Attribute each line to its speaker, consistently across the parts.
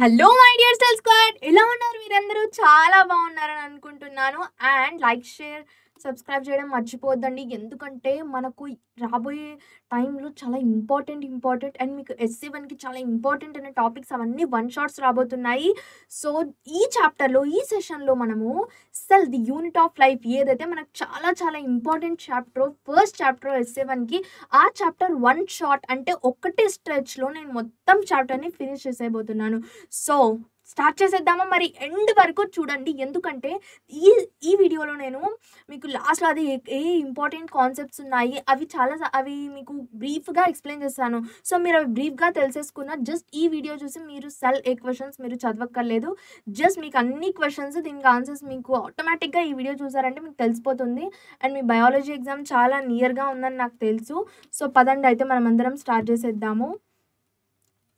Speaker 1: Hello my dear cell squad, ఎలా ఉన్నారు? మీరందరూ చాలా బాగున్నారని అనుకుంటున్నాను. అండ్ లైక్, షేర్, సబ్స్క్రైబ్ చేయడం మర్చిపోవద్దండి. ఎందుకంటే మనకు రాబోయే టైంలో చాలా ఇంపార్టెంట్ అండ్ మీకు ఎస్సీ1కి చాలా ఇంపార్టెంట్ అనే టాపిక్స్ అవన్నీ వన్ షాట్స్ రాబోతున్నాయి. సో ఈ చాప్టర్లో, ఈ సెషన్లో మనము cell the unit of life ఏదైతే మనకు చాలా చాలా ఇంపార్టెంట్ చాప్టర్, ఫస్ట్ చాప్టర్ ఎస్సీ1కి, ఆ చాప్టర్ వన్ షాట్ అంటే ఒక్కటే స్ట్రెచ్లో నేను మొత్తం చాప్టర్ని ఫినిష్ చేసేయబోతున్నాను. సో స్టార్ట్ చేసేద్దామా? మరి ఎండ్ వరకు చూడండి, ఎందుకంటే ఈ వీడియోలో నేను మీకు లాస్ట్లో అది ఏ ఇంపార్టెంట్ కాన్సెప్ట్స్ ఉన్నాయి అవి మీకు బ్రీఫ్గా ఎక్స్ప్లెయిన్ చేస్తాను. సో మీరు అవి బ్రీఫ్గా తెలిసేసుకున్న జస్ట్ ఈ వీడియో చూసి మీరు సెల్ ఏ క్వశ్చన్స్ మీరు చదవక్కర్లేదు. జస్ట్ మీకు అన్ని క్వశ్చన్స్, దీనికి ఆన్సర్స్ మీకు ఆటోమేటిక్గా ఈ వీడియో చూసారంటే మీకు తెలిసిపోతుంది. అండ్ మీ బయాలజీ ఎగ్జామ్ చాలా నియర్గా ఉందని నాకు తెలుసు. సో పదండి, అయితే మనం అందరం స్టార్ట్ చేసేద్దాము.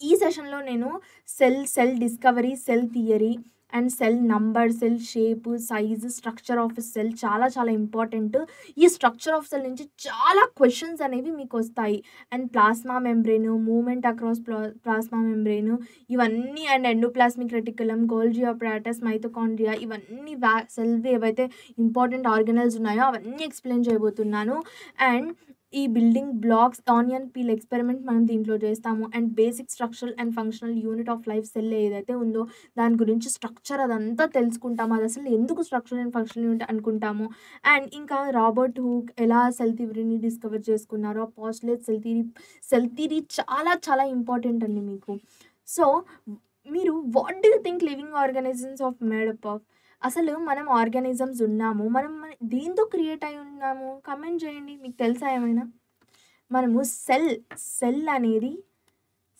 Speaker 1: ఈ సెషన్లో నేను cell discovery, cell theory and cell number, cell shape, size, structure of cell చాలా చాలా ఇంపార్టెంట్. ఈ స్ట్రక్చర్ ఆఫ్ సెల్ నుంచి చాలా క్వశ్చన్స్ అనేవి మీకు వస్తాయి. And plasma membrane, movement across plasma membrane, ఇవన్నీ, and endoplasmic reticulum, Golgi apparatus, mitochondria, ఇవన్నీ సెల్వి ఏవైతే ఇంపార్టెంట్ ఆర్గనల్స్ ఉన్నాయో అవన్నీ ఎక్స్ప్లెయిన్ చేయబోతున్నాను. అండ్ ఈ building blocks onion peel experiment మనం దీంట్లో చేస్తాము. And basic structural and functional unit of life cell ఏదైతే ఉందో దాని గురించి స్ట్రక్చర్ అదంతా తెలుసుకుంటాము. అది అసలు ఎందుకు స్ట్రక్చర్ అండ్ ఫంక్షనల్ యూనిట్ అనుకుంటాము. అండ్ ఇంకా రాబర్ట్ హూక్ ఎలా సెల్ థియరీని డిస్కవర్ చేసుకున్నారో, పాస్టులేట్ సెల్ థియరీ చాలా చాలా ఇంపార్టెంట్ అండి మీకు. సో మీరు what do you think living organisms of made up of? అసలు మనం ఆర్గానిజమ్స్ ఉన్నాము, మనం దేంతో క్రియేట్ అయి ఉన్నాము? కమెంట్ చేయండి, మీకు తెలుసా ఏమైనా? మనము సెల్ అనేది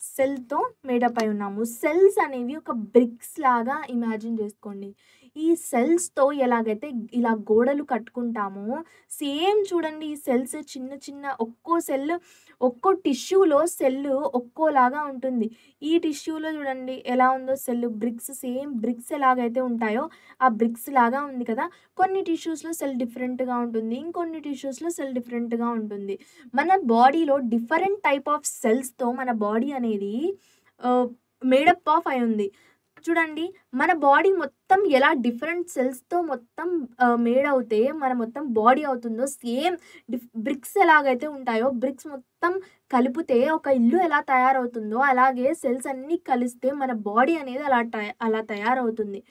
Speaker 1: సెల్తో మేడప్ అయి ఉన్నాము. సెల్స్ అనేవి ఒక బ్రిక్స్ లాగా ఇమాజిన్ చేసుకోండి. ఈ సెల్స్తో ఎలాగైతే ఇలా గోడలు కట్టుకుంటామో సేమ్ చూడండి, ఈ సెల్స్ చిన్న చిన్న ఒక్కో టిష్యూలో సెల్ ఒక్కోలాగా ఉంటుంది. ఈ టిష్యూలో చూడండి ఎలా ఉందో సెల్, బ్రిక్స్, సేమ్ బ్రిక్స్ ఎలాగైతే ఉంటాయో ఆ బ్రిక్స్ లాగా ఉంది కదా. కొన్ని టిష్యూస్లో సెల్ డిఫరెంట్గా ఉంటుంది, ఇంకొన్ని టిష్యూస్లో సెల్ డిఫరెంట్గా ఉంటుంది. మన బాడీలో డిఫరెంట్ టైప్ ఆఫ్ సెల్స్తో మన బాడీ అనేది మేడప్ ఆఫ్ అయి ఉంది. చూడండి, మన బాడీ మొత్తం ఎలా డిఫరెంట్ సెల్స్తో మొత్తం మేడ్ అవుతే మన మొత్తం బాడీ అవుతుందో, సేమ్ బ్రిక్స్ ఎలాగైతే ఉంటాయో బ్రిక్స్ మొత్తం కలిపితే ఒక ఇల్లు ఎలా తయారవుతుందో అలాగే సెల్స్ అన్నీ కలిస్తే మన బాడీ అనేది అలా తయారవుతుంది.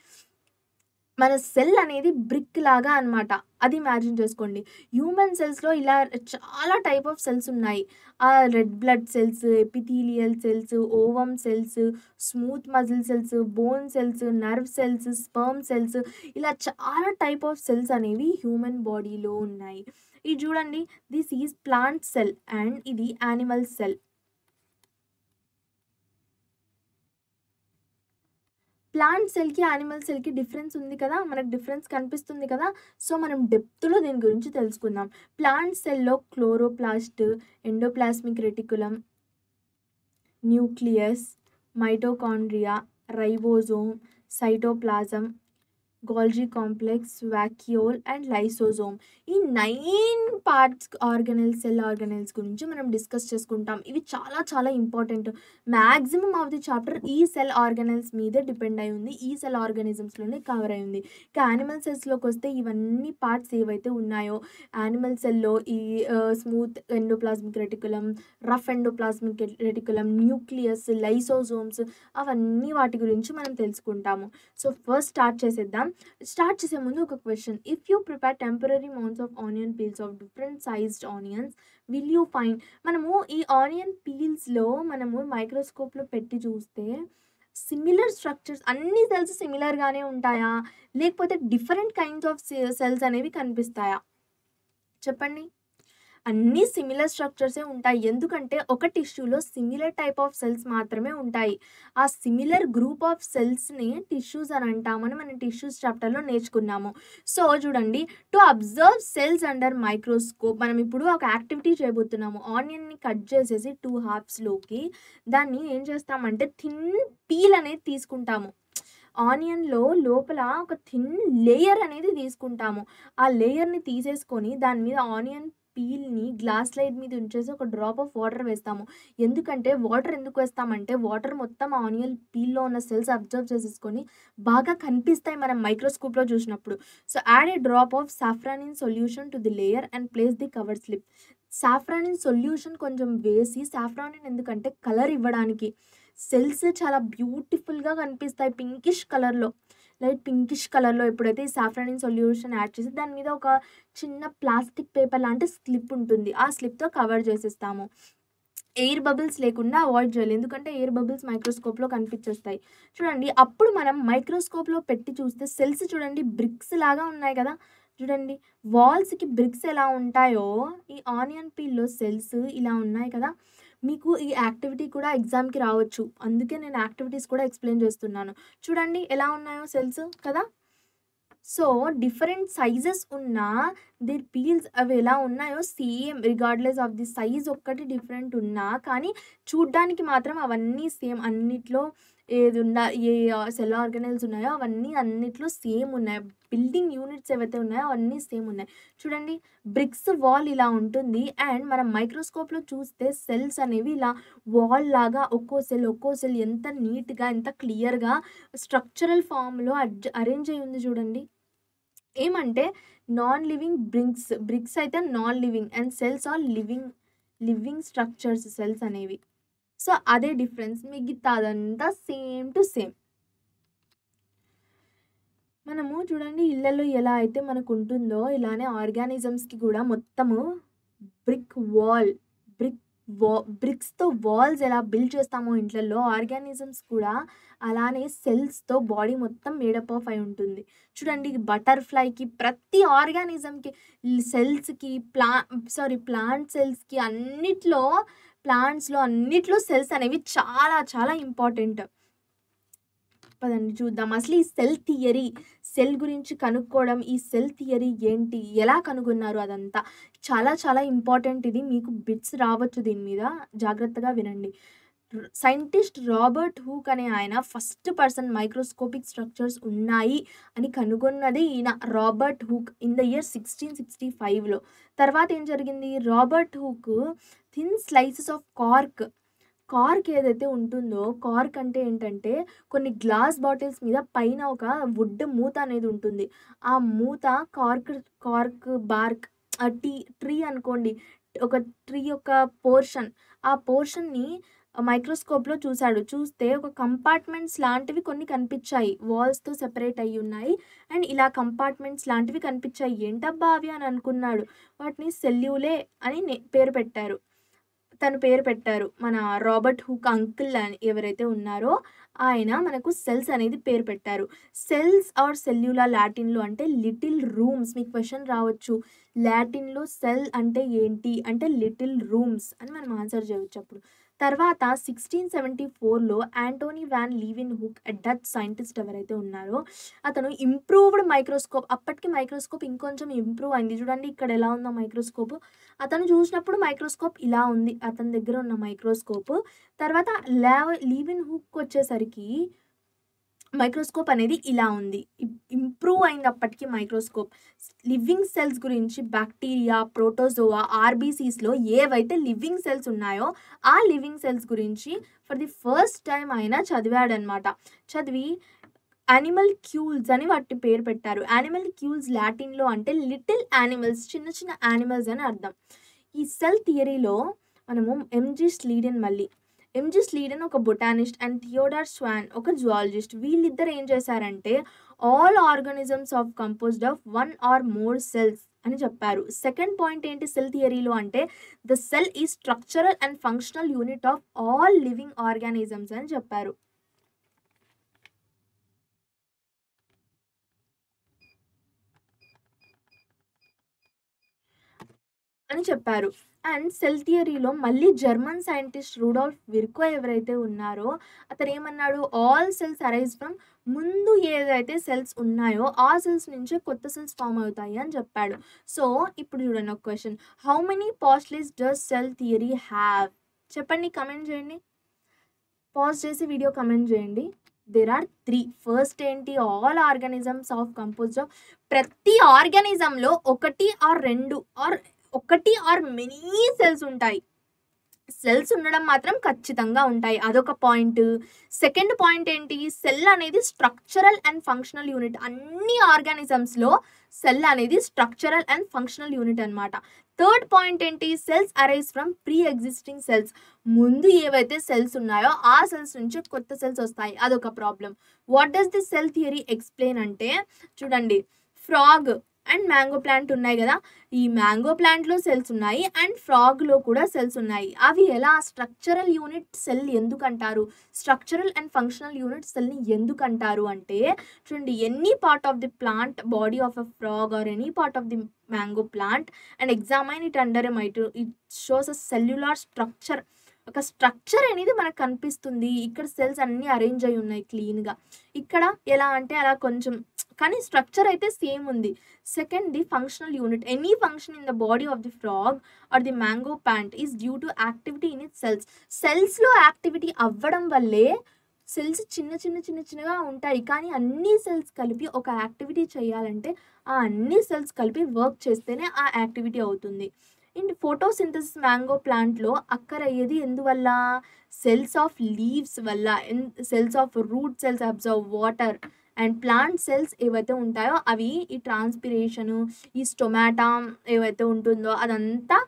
Speaker 1: మన సెల్ అనేది బ్రిక్ లాగా అనమాట. అది ఇమాజిన్ చేసుకోండి. హ్యూమన్ సెల్స్లో ఇలా చాలా టైప్ ఆఫ్ సెల్స్ ఉన్నాయి. Red blood cells, epithelial cells, ovum cells, smooth muscle cells, bone cells, nerve cells, sperm cells, ఇలా చాలా టైప్ ఆఫ్ సెల్స్ అనేవి హ్యూమన్ బాడీలో ఉన్నాయి. ఇది చూడండి, this is plant cell and ఇది యానిమల్ సెల్. ప్లాంట్ సెల్కి, యానిమల్ సెల్కి డిఫరెన్స్ ఉంది కదా, మనకు డిఫరెన్స్ కనిపిస్తుంది కదా. సో మనం డెప్త్లో దీని గురించి తెలుసుకుందాం. ప్లాంట్ సెల్లో chloroplast, endoplasmic reticulum, nucleus, mitochondria, ribosome, cytoplasm, గోల్జీ complex, vacuole and lysosome, ఈ 9 పార్ట్స్ సెల్ ఆర్గనెల్స్ గురించి మనం డిస్కస్ చేసుకుంటాం. ఇవి చాలా చాలా important. Maximum of the chapter ఈ సెల్ ఆర్గనెల్స్ మీదే డిపెండ్ అయి ఉంది, ఈ సెల్ ఆర్గానిజమ్స్లోనే కవర్ అయి ఉంది. ఇక యానిమల్ సెల్స్లోకి వస్తే ఇవన్నీ పార్ట్స్ ఏవైతే ఉన్నాయో, యానిమల్ సెల్లో ఈ smooth endoplasmic reticulum, rough endoplasmic reticulum, nucleus, lysosomes, అవన్నీ వాటి గురించి మనం తెలుసుకుంటాము. సో ఫస్ట్ స్టార్ట్ చేసే ముందు ఒక question. If you prepare temporary mounts of onion peels of different sized onions, will you find? మనము ఈ ఆనియన్ పీల్స్లో మనము మైక్రోస్కోప్లో పెట్టి చూస్తే సిమిలర్ స్ట్రక్చర్స్, అన్ని సెల్స్ సిమిలర్గానే ఉంటాయా, లేకపోతే డిఫరెంట్ కైండ్స్ ఆఫ్ సెల్స్ అనేవి కనిపిస్తాయా? చెప్పండి. అన్నీ సిమిలర్ స్ట్రక్చర్సే ఉంటాయి. ఎందుకంటే ఒక టిష్యూలో సిమిలర్ టైప్ ఆఫ్ సెల్స్ మాత్రమే ఉంటాయి. ఆ సిమిలర్ గ్రూప్ ఆఫ్ సెల్స్ని టిష్యూస్ అని అంటామని మనం టిష్యూస్ చాప్టర్లో నేర్చుకున్నాము. సో చూడండి, to observe cells under microscope, మనం ఇప్పుడు ఒక యాక్టివిటీ చేయబోతున్నాము. ఆనియన్ని కట్ చేసేసి 2 హాఫ్స్లోకి దాన్ని ఏం చేస్తామంటే థిన్ పీల్ అనేది తీసుకుంటాము. ఆనియన్లో లోపల ఒక థిన్ లేయర్ అనేది తీసుకుంటాము. ఆ లేయర్ని తీసేసుకొని దాని మీద ఆనియన్ పీల్‌ని గ్లాస్ స్లైడ్ మీద ఉంచేసి ఒక డ్రాప్ ఆఫ్ వాటర్ వేస్తాము. ఎందుకంటే వాటర్ ఎందుకు వేస్తామంటే వాటర్ మొత్తం ఆనియన్ పీల్‌లో ఉన్న సెల్స్ అబ్జర్వ్ చేసేసుకొని బాగా కనిపిస్తాయి మనం మైక్రోస్కోప్‌లో చూసినప్పుడు. So, add A drop of safranin solution to the layer and place the cover slip. Safranin solution కొంచెం వేసి సాఫ్రానిన్ ఎందుకంటే కలర్ ఇవ్వడానికి. సెల్స్ చాలా బ్యూటిఫుల్‌గా కనిపిస్తాయి పింకిష్ కలర్‌లో. లైట్ పింకిష్ కలర్‌లో ఎప్పుడైతే ఈ సాఫ్రానిన్ సొల్యూషన్ యాడ్ చేసి దాని మీద ఒక చిన్న ప్లాస్టిక్ పేపర్ లాంటి స్లిప్ ఉంటుంది. ఆ స్లిప్‌తో కవర్ చేసేస్తాము. ఎయిర్ బబుల్స్ లేకుండా అవాయిడ్ చేయాలి. ఎందుకంటే ఎయిర్ బబుల్స్ మైక్రోస్కోప్‌లో కనిపించేస్తాయి. చూడండి అప్పుడు మనం మైక్రోస్కోప్‌లో పెట్టి చూస్తే సెల్స్ చూడండి బ్రిక్స్ లాగా ఉన్నాయి కదా! చూడండి వాల్స్‌కి బ్రిక్స్ ఎలా ఉంటాయో ఈ ఆనియన్ పీల్‌లో సెల్స్ ఇలా ఉన్నాయి కదా! మీకు ఈ యాక్టివిటీ కూడా ఎగ్జామ్‌కి రావచ్చు. అందుకే నేను యాక్టివిటీస్ కూడా ఎక్స్‌ప్లెయిన్ చేస్తున్నాను. చూడండి ఎలా ఉన్నాయో సెల్స్ కదా! సో, డిఫరెంట్ సైజెస్ ఉన్న దేర్ పీల్స్ అవి ఎలా ఉన్నాయో same regardless of the size ఒక్కటి డిఫరెంట్ ఉన్నా కానీ చూడ్డానికి మాత్రం అవన్నీ సేమ్ అన్నిట్లో ఏదున్నా ఏ సెల్ ఆర్గానెల్స్ ఉన్నాయో అవన్నీ అన్నిట్లో సేమ్ ఉన్నాయి. బిల్డింగ్ యూనిట్స్ ఏవైతే ఉన్నాయో అవన్నీ సేమ్ ఉన్నాయి. చూడండి బ్రిక్స్ వాల్ ఇలా ఉంటుంది. అండ్ మనం మైక్రోస్కోప్‌లో చూస్తే సెల్స్ అనేవి ఇలా వాల్ లాగా ఒక్కో సెల్ ఎంత నీట్‌గా ఎంత క్లియర్‌గా స్ట్రక్చరల్ ఫార్మ్‌లో అరేంజ్ అయ్యి ఉంది చూడండి. ఏమంటే నాన్ లివింగ్ బ్రిక్స్ అయితే non living and cells are living structures cells అనేవి. సో, అదే డిఫరెన్స్. మిగతాదంతా సేమ్ టు సేమ్. మనము చూడండి ఇళ్ళలో ఎలా అయితే మనకుంటుందో ఇలానే ఆర్గానిజమ్స్‌కి కూడా మొత్తము బ్రిక్ వాల్ బ్రిక్ బ్రిక్స్‌తో వాల్స్ ఎలా బిల్డ్ చేస్తామో ఇంట్లల్లో ఆర్గానిజమ్స్ కూడా అలానే సెల్స్‌తో బాడీ మొత్తం మేడప్ ఆఫ్ అయి ఉంటుంది. చూడండి బటర్‌ఫ్లైకి ప్రతి ఆర్గానిజమ్‌కి సెల్స్‌కి ప్లాంట్ సెల్స్‌కి ప్లాంట్స్‌లో అన్నిట్లో సెల్స్ అనేవి చాలా చాలా ఇంపార్టెంట్. పదండి చూద్దాం. అసలు ఈ సెల్ గురించి కనుక్కోవడం, ఈ సెల్ థియరీ ఏంటి? ఎలా కనుగొన్నారు అదంతా. చాలా చాలా ఇంపార్టెంట్ ఇది. మీకు బిట్స్ రావచ్చు దీని మీద. జాగ్రత్తగా వినండి. సైంటిస్ట్ రాబర్ట్ హూక్ అనే ఆయన ఫస్ట్ పర్సన్ మైక్రోస్కోపిక్ స్ట్రక్చర్స్ ఉన్నాయి అని కనుగొన్నది ఈయన Robert Hooke in the year 1665లో. తర్వాత ఏం జరిగింది? Robert Hooke thin slices of cork ఏదైతే ఉంటుందో కార్క్ అంటే ఏంటంటే కొన్ని గ్లాస్ బాటిల్స్ మీద పైన ఒక వుడ్ మూత అనేది ఉంటుంది. ఆ మూత కార్క్ బార్క్ ట్రీ అనుకోండి. ఒక ట్రీ యొక్క పోర్షన్. ఆ పోర్షన్‌ని మైక్రోస్కోప్‌లో చూసాడు. చూస్తే ఒక కంపార్ట్మెంట్స్ లాంటివి కొన్ని కనిపించాయి. వాల్స్‌తో సెపరేట్ అయ్యి ఉన్నాయి. అండ్ ఇలా కంపార్ట్మెంట్స్ లాంటివి కనిపించాయి. ఏంటబ్బా అవి అని అనుకున్నాడు. వాటిని సెల్యూలే అని పేరు పెట్టారు. తను పేరు పెట్టారు. మన రాబర్ట్ హూక్ అంకుల్ అని ఎవరైతే ఉన్నారో ఆయన మనకు సెల్స్ అనేది పేరు పెట్టారు. సెల్స్ ఆర్ సెల్యులా లాటిన్‌లో అంటే లిటిల్ రూమ్స్. మీకు క్వెషన్ రావచ్చు. లాటిన్‌లో సెల్ అంటే ఏంటి? అంటే లిటిల్ రూమ్స్ అని మనం ఆన్సర్ చేయొచ్చు అప్పుడు. తర్వాత 1674లో యాంటోనీ వాన్ లీవెన్హుక్ డచ్ సైంటిస్ట్ ఎవరైతే ఉన్నారో అతను ఇంప్రూవ్డ్ మైక్రోస్కోప్ అప్పటికి మైక్రోస్కోప్ ఇంకొంచెం ఇంప్రూవ్ అయింది. చూడండి ఇక్కడ ఎలా ఉందో మైక్రోస్కోప్. అతను చూసినప్పుడు మైక్రోస్కోప్ ఇలా ఉంది. అతని దగ్గర ఉన్న మైక్రోస్కోప్. తర్వాత లీవెన్హుక్ వచ్చేసరికి మైక్రోస్కోప్ అనేది ఇలా ఉంది. ఇంప్రూవ్ అయింది అప్పటికి మైక్రోస్కోప్. లివింగ్ సెల్స్ గురించి బాక్టీరియా, ప్రోటోజోవా, ఆర్‌బీసీస్‌లో ఏవైతే లివింగ్ సెల్స్ ఉన్నాయో ఆ లివింగ్ సెల్స్ గురించి ఫర్ ది ఫస్ట్ టైమ్ ఆయన చదివాడనమాట. చదివి యానిమల్ క్యూల్స్ అని వాటి పేరు పెట్టారు. యానిమల్ క్యూల్స్ లాటిన్‌లో అంటే లిటిల్ యానిమల్స్ చిన్న చిన్న యానిమల్స్ అని అర్థం. ఈ సెల్ థియరీలో మనము ఎంజీ స్లీడెన్ ఒక బొటానిస్ట్ అండ్ థియోడార్ స్వాన్ ఒక జువాలజిస్ట్. వీళ్ళిద్దరు ఏం చేశారంటే all organisms of composed of 1 or more cells అని చెప్పారు. సెకండ్ పాయింట్ ఏంటి సెల్ థియరీలో అంటే the cell is structural and functional unit of all living organisms అని చెప్పారు. అని చెప్పారు. అండ్ సెల్ థియరీలో మళ్ళీ జర్మన్ సైంటిస్ట్ రూడాల్ఫ్ విర్కో ఎవరైతే ఉన్నారో అతనేమన్నాడు ఆల్ సెల్స్ అరైజ్ ఫ్రమ్ ముందు ఏదైతే సెల్స్ ఉన్నాయో ఆ సెల్స్ నుంచే కొత్త సెల్స్ ఫామ్ అవుతాయి అని చెప్పాడు. సో ఇప్పుడు చూడండి ఒక question. How many postulates does cell theory have? చెప్పండి కమెంట్ చేయండి. పాజ్ చేసి వీడియో కమెంట్ చేయండి. There are 3. ఫస్ట్ ఏంటి all organisms of composed of ప్రతి ఆర్గానిజంలో 1 ఆర్ 2 ఆర్ ఒకటి ఆర్ మెనీ సెల్స్ ఉంటాయి. సెల్స్ ఉండడం మాత్రం ఖచ్చితంగా ఉంటాయి. అదొక పాయింట్. సెకండ్ పాయింట్ ఏంటి? సెల్ అనేది స్ట్రక్చరల్ అండ్ ఫంక్షనల్ యూనిట్. అన్ని ఆర్గానిజమ్స్‌లో సెల్ అనేది స్ట్రక్చరల్ అండ్ ఫంక్షనల్ యూనిట్ అన్నమాట. థర్డ్ పాయింట్ ఏంటి? Cells arise from pre existing cells. ముందు ఏవైతే సెల్స్ ఉన్నాయో ఆ సెల్స్ నుంచి కొత్త సెల్స్ వస్తాయి. అదొక problem. What does the cell theory explain అంటే చూడండి, ఫ్రాగ్ అండ్ మ్యాంగో ప్లాంట్ ఉన్నాయి కదా! ఈ మ్యాంగో ప్లాంట్‌లో సెల్స్ ఉన్నాయి అండ్ ఫ్రాగ్‌లో కూడా సెల్స్ ఉన్నాయి. అవి ఎలా? స్ట్రక్చరల్ యూనిట్ సెల్ ఎందుకంటారు? స్ట్రక్చరల్ అండ్ ఫంక్షనల్ యూనిట్ సెల్‌ని ఎందుకంటారు అంటే చూడండి, any part of the plant body of a frog or any part of the mango plant and ఎగ్జామైన్ it under a it shows a cellular structure. ఒక structure అనేది మనకు కనిపిస్తుంది. ఇక్కడ cells అన్నీ arrange అయ్యి ఉన్నాయి క్లీన్‌గా. ఇక్కడ ఎలా అంటే అలా కొంచెం, కానీ స్ట్రక్చర్ అయితే సేమ్ ఉంది. Second, the functional unit. Any function in the body of the frog or the mango plant is due to activity in its cells. సెల్స్‌లో యాక్టివిటీ అవ్వడం వల్లే సెల్స్ చిన్నగా ఉంటాయి. కానీ అన్ని సెల్స్ కలిపి ఒక యాక్టివిటీ చేయాలంటే ఆ అన్ని సెల్స్ కలిపి వర్క్ చేస్తేనే ఆ యాక్టివిటీ అవుతుంది. అండ్ ఫోటోసింథసిస్ మ్యాంగో ప్లాంట్‌లో అక్కర్ అయ్యేది ఎందువల్ల? సెల్స్ ఆఫ్ లీవ్స్ వల్ల. Cells of root cells observe water and plant cells ఏవైతే ఉంటాయో అవి ఈ ట్రాన్స్పిరేషను, ఈ స్టొమాటా ఏవైతే ఉంటుందో అదంతా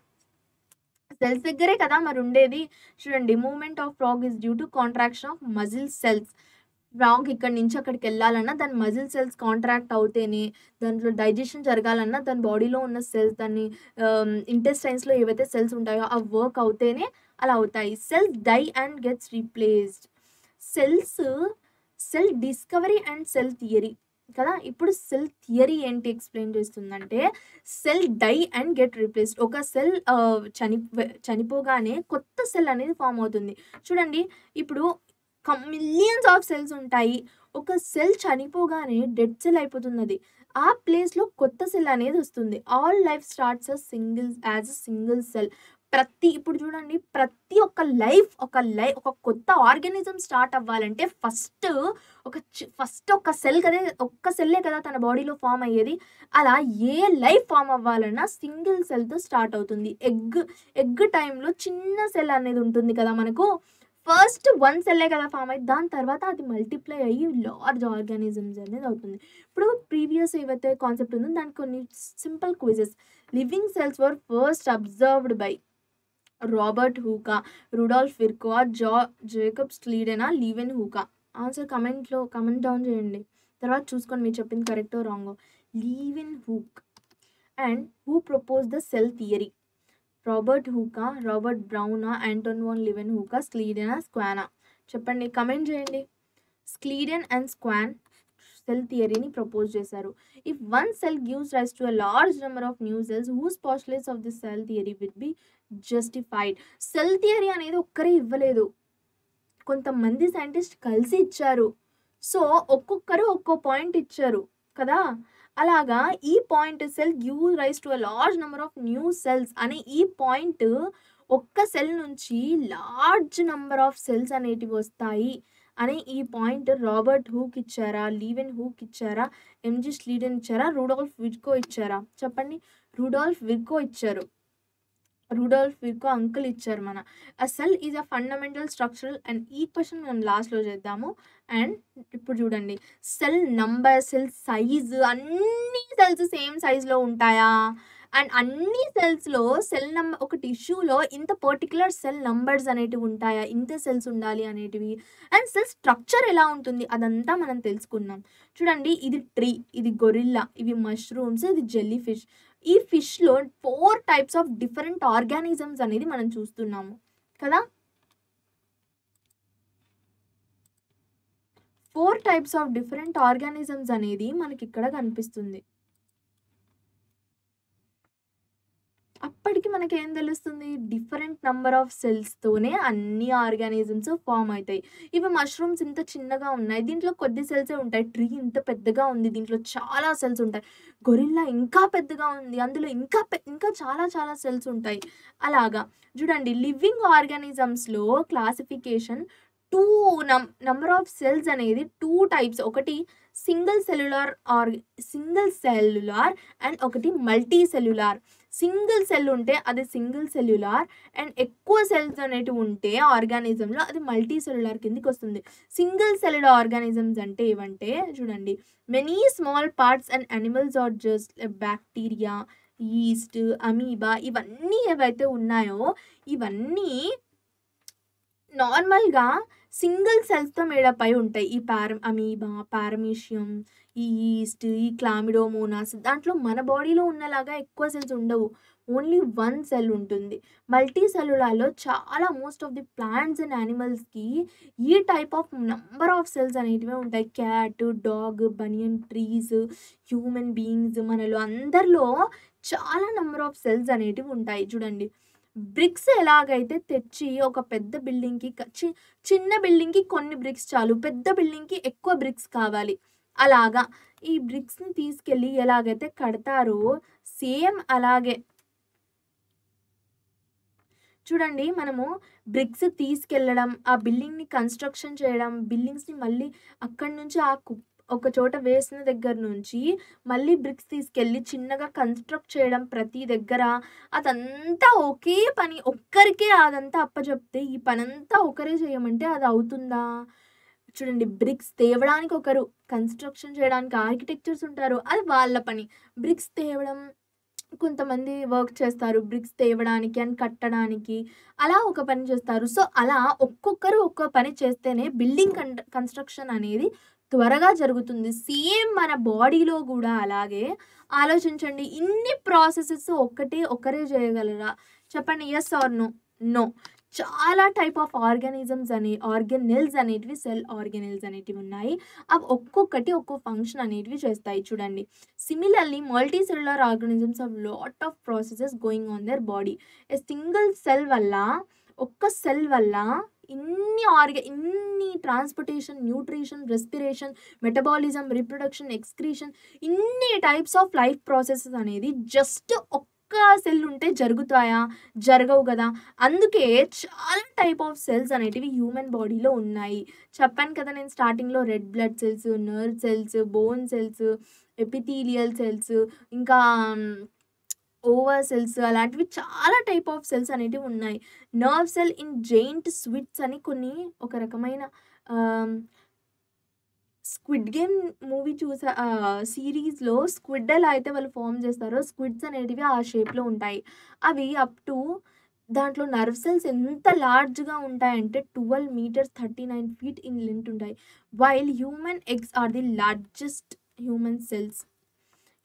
Speaker 1: సెల్స్ దగ్గరే కదా మరి ఉండేది. చూడండి, movement of frog is due to contraction of muscle cells. Frog ఇక్కడి నుంచి అక్కడికెళ్ళాలన్నా దాని మజిల్ సెల్స్ కాంట్రాక్ట్ అవుతేనే, దాంట్లో డైజెషన్ జరగాలన్నా దాని బాడీలో ఉన్న సెల్స్, దాన్ని ఇంటెస్టైన్స్‌లో ఏవైతే సెల్స్ ఉంటాయో అవి వర్క్ అవుతేనే అలా అవుతాయి. Cells die and gets replaced. Cell discovery and cell theory కదా! ఇప్పుడు సెల్ థియరీ ఏంటి ఎక్స్‌ప్లెయిన్ చేస్తుందంటే, cell die and get replaced. ఒక సెల్ చనిపోగానే కొత్త సెల్ అనేది ఫార్మ్ అవుతుంది. చూడండి, ఇప్పుడు మిలియన్స్ ఆఫ్ సెల్స్ ఉంటాయి. ఒక సెల్ చనిపోగానే డెడ్ సెల్ అయిపోతుందది. ఆ ప్లేస్‌లో కొత్త సెల్ అనేది వస్తుంది. All life starts as a single cell. ఇప్పుడు చూడండి, ప్రతి ఒక్క ఒక కొత్త ఆర్గానిజం స్టార్ట్ అవ్వాలంటే ఫస్ట్ ఒక సెల్ కదా, ఒక్క సెల్లే కదా తన బాడీలో ఫార్మ్ అయ్యేది. అలా ఏ లైఫ్ ఫార్మ్ అవ్వాలన్నా సింగిల్ సెల్‌తో స్టార్ట్ అవుతుంది. ఎగ్ టైమ్‌లో చిన్న సెల్ అనేది ఉంటుంది కదా మనకు. ఫస్ట్ 1 సెల్లే కదా ఫార్మ్ అయ్యిద్ది. దాని తర్వాత అది మల్టిప్లై అయ్యి లార్జ్ ఆర్గానిజమ్స్ అనేది అవుతుంది. ఇప్పుడు ప్రీవియస్ ఏవైతే కాన్సెప్ట్ ఉందో దానికి కొన్ని simple quizzes. Living cells were first observed by Robert హూకా, రుడాల్ఫ్ విర్కో, జేకబ్ స్లీడెనా, లీవెన్ హూకా. ఆన్సర్ కమెంట్ డౌన్ చేయండి. తర్వాత చూసుకోండి మీరు చెప్పింది కరెక్టో రాంగో. Leeuwenhoek. And who propose the cell theory? Robert హూకా, రాబర్ట్ బ్రౌనా, ఆంటోన్ వాన్ లీవెన్ హూకా, స్లీడెనా, స్క్వానా? చెప్పండి, కమెంట్ చేయండి. స్లీడెన్ అండ్ స్క్వాన్ సెల్ థియరీని ప్రపోజ్ చేశారు. If one cell gives rise to a large number of new cells, who's postulates of the cell theory will be justified? Cell theory అనేది ఒక్కరే ఇవ్వలేదు, కొంతమంది సైంటిస్ట్ కలిసి ఇచ్చారు. సో ఒక్కొక్కరు ఒక్కో పాయింట్ ఇచ్చారు కదా! అలాగా ఈ point cell give rise to a large number of new cells అనే ఈ పాయింట్, ఒక్క సెల్ నుంచి లార్జ్ నెంబర్ ఆఫ్ సెల్స్ అనేటివి వస్తాయి అనే ఈ పాయింట్ రాబర్ట్ హూక్ ఇచ్చారా, లీవెన్ హూక్ ఇచ్చారా, ఎంజీ స్లీడెన్ ఇచ్చారా, రూడాల్ఫ్ విర్కో ఇచ్చారా? చెప్పండి. రూడాల్ఫ్ విర్కో ఇచ్చారు. రూడాల్ఫ్ విర్కో అంకుల్ ఇచ్చారు మన. A cell is a fundamental structural and ఈ క్వశ్చన్ మనం లాస్ట్‌లో చేద్దాము. అండ్ ఇప్పుడు చూడండి, సెల్ నంబర్, సెల్ సైజు, అన్ని సెల్స్ సేమ్ సైజులో ఉంటాయా? అండ్ అన్ని సెల్స్‌లో ఒక టిష్యూలో ఇంత పర్టిక్యులర్ సెల్ నంబర్స్ అనేటివి ఉంటాయా? ఇంత సెల్స్ ఉండాలి అనేటివి. అండ్ సెల్ స్ట్రక్చర్ ఎలా ఉంటుంది అదంతా మనం తెలుసుకున్నాం. చూడండి, ఇది ట్రీ, ఇది గొరిల్లా, ఇవి మష్రూమ్స్, ఇది జెల్లీ ఫిష్. ఈ ఫిష్‌లో 4 టైప్స్ ఆఫ్ డిఫరెంట్ ఆర్గానిజమ్స్ అనేది మనం చూస్తున్నాము కదా! 4 టైప్స్ ఆఫ్ డిఫరెంట్ ఆర్గానిజమ్స్ అనేది మనకిక్కడ కనిపిస్తుంది. అప్పటికి మనకేం తెలుస్తుంది? డిఫరెంట్ నంబర్ ఆఫ్ సెల్స్‌తోనే అన్ని ఆర్గానిజమ్స్ ఫార్మ్ అయితాయి. ఇవి మష్రూమ్స్ ఇంత చిన్నగా ఉన్నాయి, దీంట్లో కొద్ది సెల్సే ఉంటాయి. ట్రీ ఇంత పెద్దగా ఉంది, దీంట్లో చాలా సెల్స్ ఉంటాయి. గొరిల్లా ఇంకా పెద్దగా ఉంది, అందులో ఇంకా చాలా సెల్స్ ఉంటాయి. అలాగా చూడండి, లివింగ్ ఆర్గానిజమ్స్‌లో క్లాసిఫికేషన్ 2 నంబర్ ఆఫ్ సెల్స్ అనేది 2 టైప్స్. ఒకటి సింగిల్ సెల్యులార్ అండ్ ఒకటి మల్టీ సెల్యులార్. సింగిల్ సెల్ ఉంటే అది సింగిల్ సెల్యులార్, అండ్ ఎక్కువ సెల్స్ అనేటివి ఉంటే ఆర్గానిజంలో అది మల్టీ సెల్యులార్ కిందకి వస్తుంది. సింగిల్ సెల్డ్ ఆర్గానిజమ్స్ అంటే ఏవంటే చూడండి, many small parts and animals are just bacteria, yeast, amoeba, ఇవన్నీ ఏవైతే ఉన్నాయో ఇవన్నీ నార్మల్‌గా సింగిల్ సెల్స్‌తో మేడప్ అయి ఉంటాయి. ఈ అమీబా, పారమీషియం, ఈ ఈస్ట్, ఈ క్లామిడోమోనాస్ దాంట్లో మన బాడీలో ఉన్నలాగా ఎక్కువ సెల్స్ ఉండవు. ఓన్లీ 1 సెల్ ఉంటుంది. మల్టీ సెల్యులార్‌లో చాలా most of the plants and యానిమల్స్‌కి ఈ type of number of cells అనేటివే ఉంటాయి. Cat, dog, banyan trees, human beings మనలో అందరిలో చాలా నంబర్ ఆఫ్ సెల్స్ అనేటివి ఉంటాయి. చూడండి. బ్రిక్స్ ఎలాగైతే తెచ్చి ఒక పెద్ద బిల్డింగ్‌కి చిన్న బిల్డింగ్‌కి కొన్ని బ్రిక్స్ చాలు. పెద్ద బిల్డింగ్‌కి ఎక్కువ బ్రిక్స్ కావాలి. అలాగా ఈ బ్రిక్స్‌ని తీసుకెళ్ళి ఎలాగైతే కడతారో సేమ్ అలాగే చూడండి, మనము బ్రిక్స్ తీసుకెళ్ళడం, ఆ బిల్డింగ్‌ని కన్‌స్ట్రక్షన్ చేయడం, బిల్డింగ్స్‌ని మళ్ళీ అక్కడి నుంచి ఒక చోట వేసిన దగ్గర నుంచి మళ్ళీ బ్రిక్స్ తీసుకెళ్ళి చిన్నగా కన్‌స్ట్రక్ట్ చేయడం ప్రతి దగ్గర, అదంతా ఒకే పని. ఒక్కరికే అదంతా అప్పజెప్తే ఈ పనంతా ఒకరే చేయమంటే అది అవుతుందా? చూడండి, బ్రిక్స్ తేవడానికి ఒకరు, కన్‌స్ట్రక్షన్ చేయడానికి ఆర్కిటెక్చర్స్ ఉంటారు. అది వాళ్ళ పని. బ్రిక్స్ తేవడం కొంతమంది వర్క్ చేస్తారు. బ్రిక్స్ తేవడానికి అండ్ కట్టడానికి అలా ఒక పని చేస్తారు. సో, అలా ఒక్కొక్కరు ఒక్కో పని చేస్తేనే బిల్డింగ్ కన్‌స్ట్రక్షన్ అనేది త్వరగా జరుగుతుంది. సేమ్ మన బాడీలో గూడా అలాగే ఆలోచించండి. ఇన్ని ప్రాసెసెస్ ఒకరే చేయగలరా? చెప్పండి. Yes or no? నో. చాలా టైప్ ఆఫ్ ఆర్గానిల్స్ అనేటివి, సెల్ ఆర్గానిల్స్ అనేటివి ఉన్నాయి. అవి ఒక్కొక్కటి ఒక్కో ఫంక్షన్ అనేటివి చేస్తాయి చూడండి. Similarly, multicellular organisms have lot of processes going on their body. A single cell వల్ల, ఒక్క సెల్ వల్ల ఇన్ని transportation, nutrition, respiration, metabolism, reproduction, excretion, ఇన్ని టైప్స్ ఆఫ్ లైఫ్ ప్రాసెసెస్ అనేది జస్ట్ ఒక్క సెల్ ఉంటే జరుగుతాయా? జరగవు గదా! అందుకే చాలా టైప్ ఆఫ్ సెల్స్ అనేటివి హ్యూమన్ బాడీలో ఉన్నాయి. చెప్పాను కదా నేను స్టార్టింగ్‌లో red blood cells, nerve cells, bone cells, epithelial cells, ఇంకా ఓవర్ సెల్స్ అలాంటివి చాలా టైప్ ఆఫ్ సెల్స్ అనేటివి ఉన్నాయి. నర్వ్ సెల్ ఇన్ జెయింట్ స్విట్స్ అని కొన్ని ఒక రకమైన ఆహ్, స్క్విడ్ గేమ్ మూవీ సీరీస్‌లో స్క్విడ్ ఎలా అయితే వాళ్ళు ఫార్మ్ చేస్తారో స్క్విడ్స్ అనేటివి ఆ షేప్‌లో ఉంటాయి. అవి అప్ టు దాంట్లో నర్వ్ సెల్స్ ఎంత లార్జ్‌గా ఉంటాయంటే 12 మీటర్స్ 39 ఫీట్ ఇన్ లెంగ్త్ ఉంటాయి. While human eggs are the largest human cells.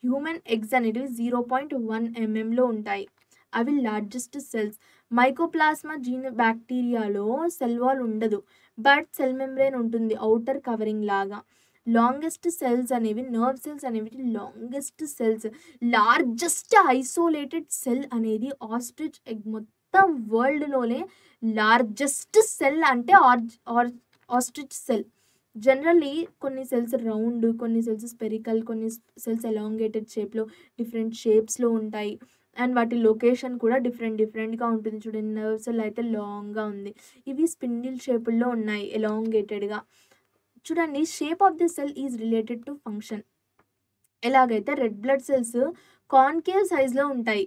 Speaker 1: Human eggs అనేటివి 0.1 ఎంఎంలో ఉంటాయి. అవి లార్జెస్ట్ సెల్స్. మైకోప్లాస్మా జీన్ బ్యాక్టీరియాలో సెల్ వాల్ ఉండదు. బట్ సెల్ మెంబ్రేన్ ఉంటుంది ఔటర్ కవరింగ్ లాగా. లాంగెస్ట్ సెల్స్ అనేవి నర్వ్ సెల్స్ అనేవి longest cells. Largest isolated cell అనేది ఆస్ట్రిచ్ ఎగ్. మొత్తం వరల్డ్‌లోనే లార్జెస్ట్ సెల్ అంటే ఆస్ట్రిచ్ సెల్. జనరల్లీ కొన్ని సెల్స్ రౌండ్, కొన్ని సెల్స్ స్పెరికల్, కొన్ని సెల్స్ ఎలాంగేటెడ్ షేప్‌లో డిఫరెంట్ షేప్స్‌లో ఉంటాయి. అండ్ వాటి లొకేషన్ కూడా డిఫరెంట్‌గా ఉంటుంది. చూడండి, నర్వ్ సెల్ అయితే లాంగ్‌గా ఉంది. ఇవి స్పిన్డిల్ షేపుల్లో ఉన్నాయి ఎలాంగేటెడ్‌గా. చూడండి, shape of the cell is related to function. ఎలాగైతే రెడ్ బ్లడ్ సెల్స్ కాన్కేవ్ సైజ్‌లో ఉంటాయి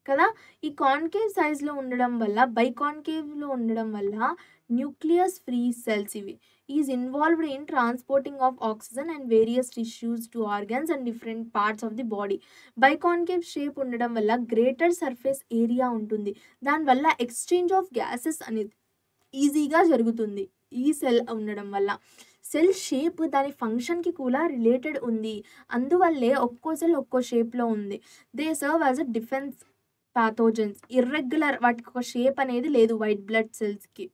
Speaker 1: కదా! ఈ కాన్కేవ్ సైజ్‌లో ఉండడం వల్ల, బైకాన్కేవ్‌లో ఉండడం వల్ల న్యూక్లియస్ ఫ్రీ సెల్స్ ఇవి. Is involved in transporting of oxygen and various tissues to organs and different parts of the body. Biconcave shape ఉండడం వల్ల గ్రేటర్ సర్ఫేస్ ఏరియా ఉంటుంది. దానివల్ల ఎక్స్‌చేంజ్ ఆఫ్ గ్యాసెస్ అనేది ఈజీగా జరుగుతుంది ఈ సెల్ ఉండడం వల్ల. సెల్ షేప్ దాని ఫంక్షన్‌కి కూడా రిలేటెడ్ ఉంది. అందువల్లే ఒక్కో సెల్ ఒక్కో షేప్‌లో ఉంది. They serve as a defense pathogens. Irregular, వాటికి ఒక షేప్ అనేది లేదు వైట్ బ్లడ్ సెల్స్‌కి.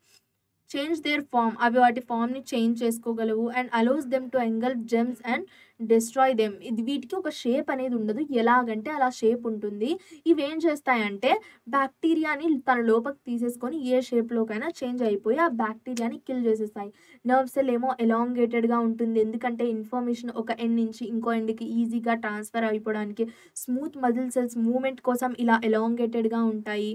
Speaker 1: చేంజ్ దేర్ ఫార్మ్, అవి వాటి ఫార్మ్‌ని చేంజ్ చేసుకోగలవు. And allows them to engulf germs and destroy them. వీటికి ఒక షేప్ అనేది ఉండదు. ఎలాగంటే అలా షేప్ ఉంటుంది. ఇవేం చేస్తాయంటే బ్యాక్టీరియాని తన లోపలికి తీసేసుకొని ఏ షేప్‌లోకైనా చేంజ్ అయిపోయి ఆ బ్యాక్టీరియాని కిల్ చేసేస్తాయి. నర్వ్ సెల్ ఏమో ఎలాంగేటెడ్‌గా ఉంటుంది. ఎందుకంటే ఇన్ఫర్మేషన్ ఒక ఎండ్ నుంచి ఇంకో ఎండ్‌కి ఈజీగా ట్రాన్స్‌ఫర్ అయిపోవడానికి. స్మూత్ మజిల్ సెల్స్ మూవ్‌మెంట్ కోసం ఇలా ఎలాంగేటెడ్‌గా ఉంటాయి.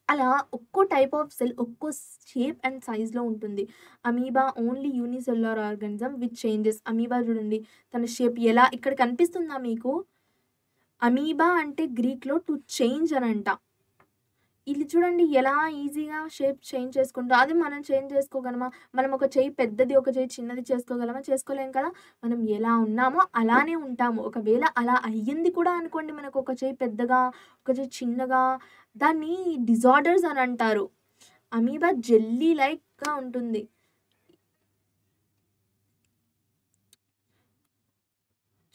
Speaker 1: అలా ఒక్కో టైప్ ఆఫ్ సెల్ ఒక్కో షేప్ అండ్ సైజ్‌లో ఉంటుంది. Amoeba only unicellular organism which changes. Amoeba చూడండి, తన షేప్ ఎలా ఇక్కడ కనిపిస్తుందా మీకు? అమీబా అంటే గ్రీక్‌లో టు చేంజ్ అనంట. ఇది చూడండి ఎలా ఈజీగా షేప్ చేంజ్ చేసుకుంటూ అది మనం చేంజ్ చేసుకోగలమా? మనం ఒక చెయ్యి పెద్దది, ఒక చెయ్యి చిన్నది చేసుకోగలమా? చేసుకోలేం కదా! మనం ఎలా ఉన్నామో అలానే ఉంటాము. ఒకవేళ అలా అయ్యింది కూడా అనుకోండి మనకు ఒక చెయ్యి పెద్దగా, ఒక చెయ్యి చిన్నగా దాన్ని డిజార్డర్స్ అని అంటారు. అమీబా జెల్లీ లైక్‌గా ఉంటుంది.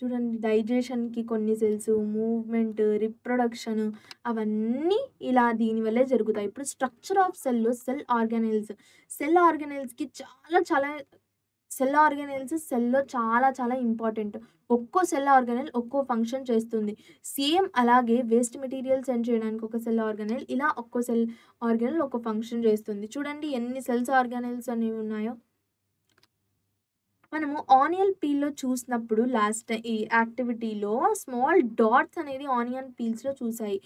Speaker 1: చూడండి డైజెషన్‌కి కొన్ని సెల్స్, మూవ్‌మెంట్, రిప్రొడక్షన్ అవన్నీ ఇలా దీనివల్లే జరుగుతాయి. ఇప్పుడు structure of cell organelles. Cell ఆర్గానెల్స్‌కి చాలా సెల్ ఆర్గానెల్స్ సెల్‌లో చాలా ఇంపార్టెంట్. ఒక్కో సెల్ ఆర్గానెల్ ఒక్కో ఫంక్షన్ చేస్తుంది. సేమ్ అలాగే వేస్ట్ మెటీరియల్ సెండ్ చేయడానికి ఒక సెల్ ఆర్గానెల్, ఇలా ఒక్కో సెల్ ఆర్గానెల్ ఒక్కో ఫంక్షన్ చేస్తుంది. చూడండి ఎన్ని సెల్స్ ఆర్గానెల్స్ అనేవి ఉన్నాయో. మనము ఆనియన్ పీల్‌లో చూసినప్పుడు లాస్ట్ ఈ యాక్టివిటీలో స్మాల్ డాట్స్ అనేది ఆనియన్ పీల్స్‌లో చూసాయి.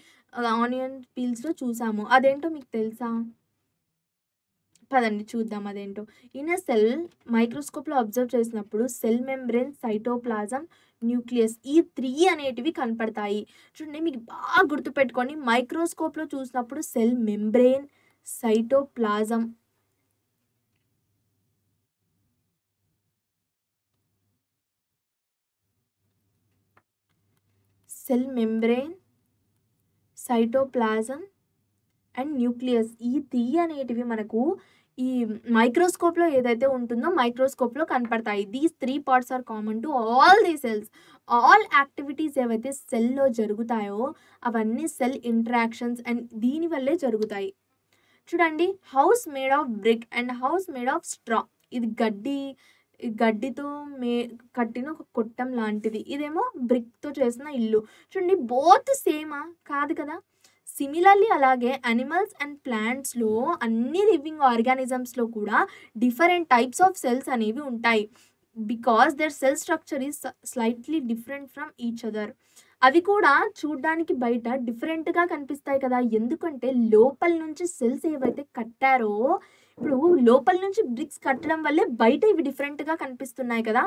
Speaker 1: ఆనియన్ పీల్స్‌లో చూసాము. అదేంటో మీకు తెలుసా? పదండి చూద్దాం అదేంటో. ఇన్ ఎ సెల్ మైక్రోస్కోప్‌లో అబ్జర్వ్ చేసినప్పుడు సెల్ మెంబ్రేన్, సైటోప్లాజం, న్యూక్లియస్ ఈ 3 అనేటివి కనపడతాయి. చూడండి మీకు బాగా గుర్తుపెట్టుకోండి మైక్రోస్కోప్‌లో చూసినప్పుడు cell membrane, cytoplasm cell membrane, cytoplasm and nucleus ఈ 3 అనేటివి మనకు ఈ మైక్రోస్కోప్‌లో ఏదైతే ఉంటుందో మైక్రోస్కోప్‌లో కనపడతాయి. These 3 parts are common to all the cells. All activities ఏవైతే సెల్‌లో జరుగుతాయో అవన్నీ సెల్ ఇంటరాక్షన్స్ అండ్ దీని వల్లే జరుగుతాయి. చూడండి house made of brick and house made of straw. ఇది గడ్డితో మే కట్టిన ఒక కొట్టం లాంటిది. ఇదేమో బ్రిక్‌తో చేసిన ఇల్లు. చూడండి బోత్ సేమా? కాదు కదా! సిమిలర్‌లీ అలాగే యానిమల్స్ అండ్ ప్లాంట్స్‌లో అన్ని లివింగ్ ఆర్గానిజమ్స్‌లో కూడా డిఫరెంట్ టైప్స్ ఆఫ్ సెల్స్ అనేవి ఉంటాయి. Because their cell structure is slightly different from each other. అవి కూడా చూడ్డానికి బయట డిఫరెంట్‌గా కనిపిస్తాయి కదా! ఎందుకంటే లోపల నుంచి సెల్స్ ఏవైతే కట్టారో ఇప్పుడు లోపల నుంచి బ్రిక్స్ కట్టడం వల్లే బయట ఇవి డిఫరెంట్‌గా కనిపిస్తున్నాయి కదా!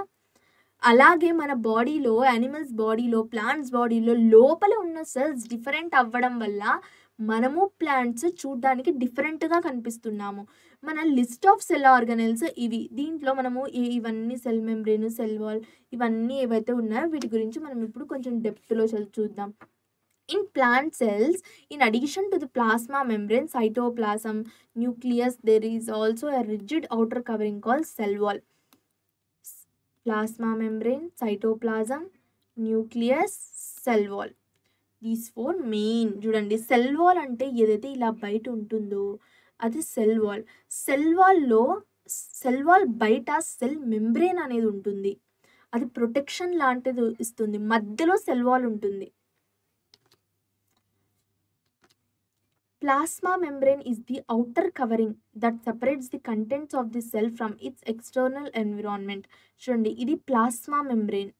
Speaker 1: అలాగే మన బాడీలో యానిమల్స్ బాడీలో, ప్లాంట్స్ బాడీలో లోపల ఉన్న సెల్స్ డిఫరెంట్ అవ్వడం వల్ల మనము ప్లాంట్స్ చూడ్డానికి డిఫరెంట్‌గా కనిపిస్తున్నాము. మన లిస్ట్ ఆఫ్ సెల్ ఆర్గానెల్స్ ఇవి. దీంట్లో మనము ఇవన్నీ సెల్ మెంబ్రేన్, సెల్ వాల్ ఇవన్నీ ఏవైతే ఉన్నాయో వీటి గురించి మనం ఇప్పుడు కొంచెం డెప్త్‌లో చూద్దాం. In plant cells, in addition to the plasma membrane, cytoplasm, nucleus, there is also a rigid outer covering called cell wall. Plasma membrane, cytoplasm, nucleus, cell wall. These 4 main చూడండి సెల్ వాల్ అంటే ఏదైతే ఇలా బయట ఉంటుందో అది cell wall. Cell wall బయట cell membrane అనేది ఉంటుంది. అది ప్రొటెక్షన్ లాంటిది ఇస్తుంది. మధ్యలో సెల్ వాల్ ఉంటుంది. Plasma membrane is the outer covering that separates the contents of the cell from its external environment. చూడండి ఇది ప్లాస్మా మెంబ్రేన్.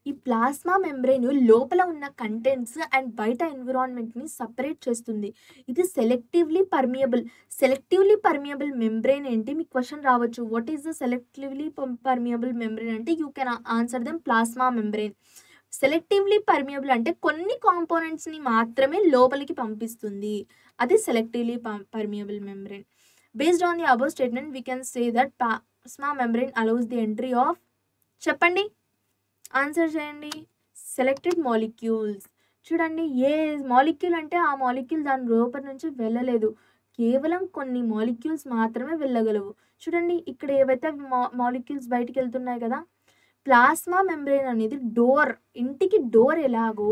Speaker 1: ఈ ప్లాస్మా మెంబ్రేన్ లోపల ఉన్న కంటెంట్స్ అండ్ బయట ఎన్విరాన్మెంట్‌ని సెపరేట్ చేస్తుంది. ఇది సెలెక్టివ్‌లీ పర్మియబుల్ మెంబ్రేన్ ఏంటి? మీకు క్వెషన్ రావచ్చు. What is the selectively permeable membrane అంటే you can answer them plasma membrane. Selectively permeable అంటే కొన్ని కాంపోనెంట్స్‌ని మాత్రమే లోపలికి పంపిస్తుంది. అది selectively permeable membrane. Based on the above statement we can say that plasma membrane allows the entry of చెప్పండి. Answer చేయండి. Selected molecules. చూడండి ఏ మాలిక్యూల్ అంటే ఆ మాలిక్యూల్ దాని లోపల నుంచి వెళ్ళలేదు. కేవలం కొన్ని మాలిక్యూల్స్ మాత్రమే వెళ్ళగలవు. చూడండి ఇక్కడ ఏవైతే మాలిక్యూల్స్ బయటికెళ్తున్నాయి కదా! ప్లాస్మా మెంబ్రేన్ అనేది డోర్. ఇంటికి డోర్ ఎలాగో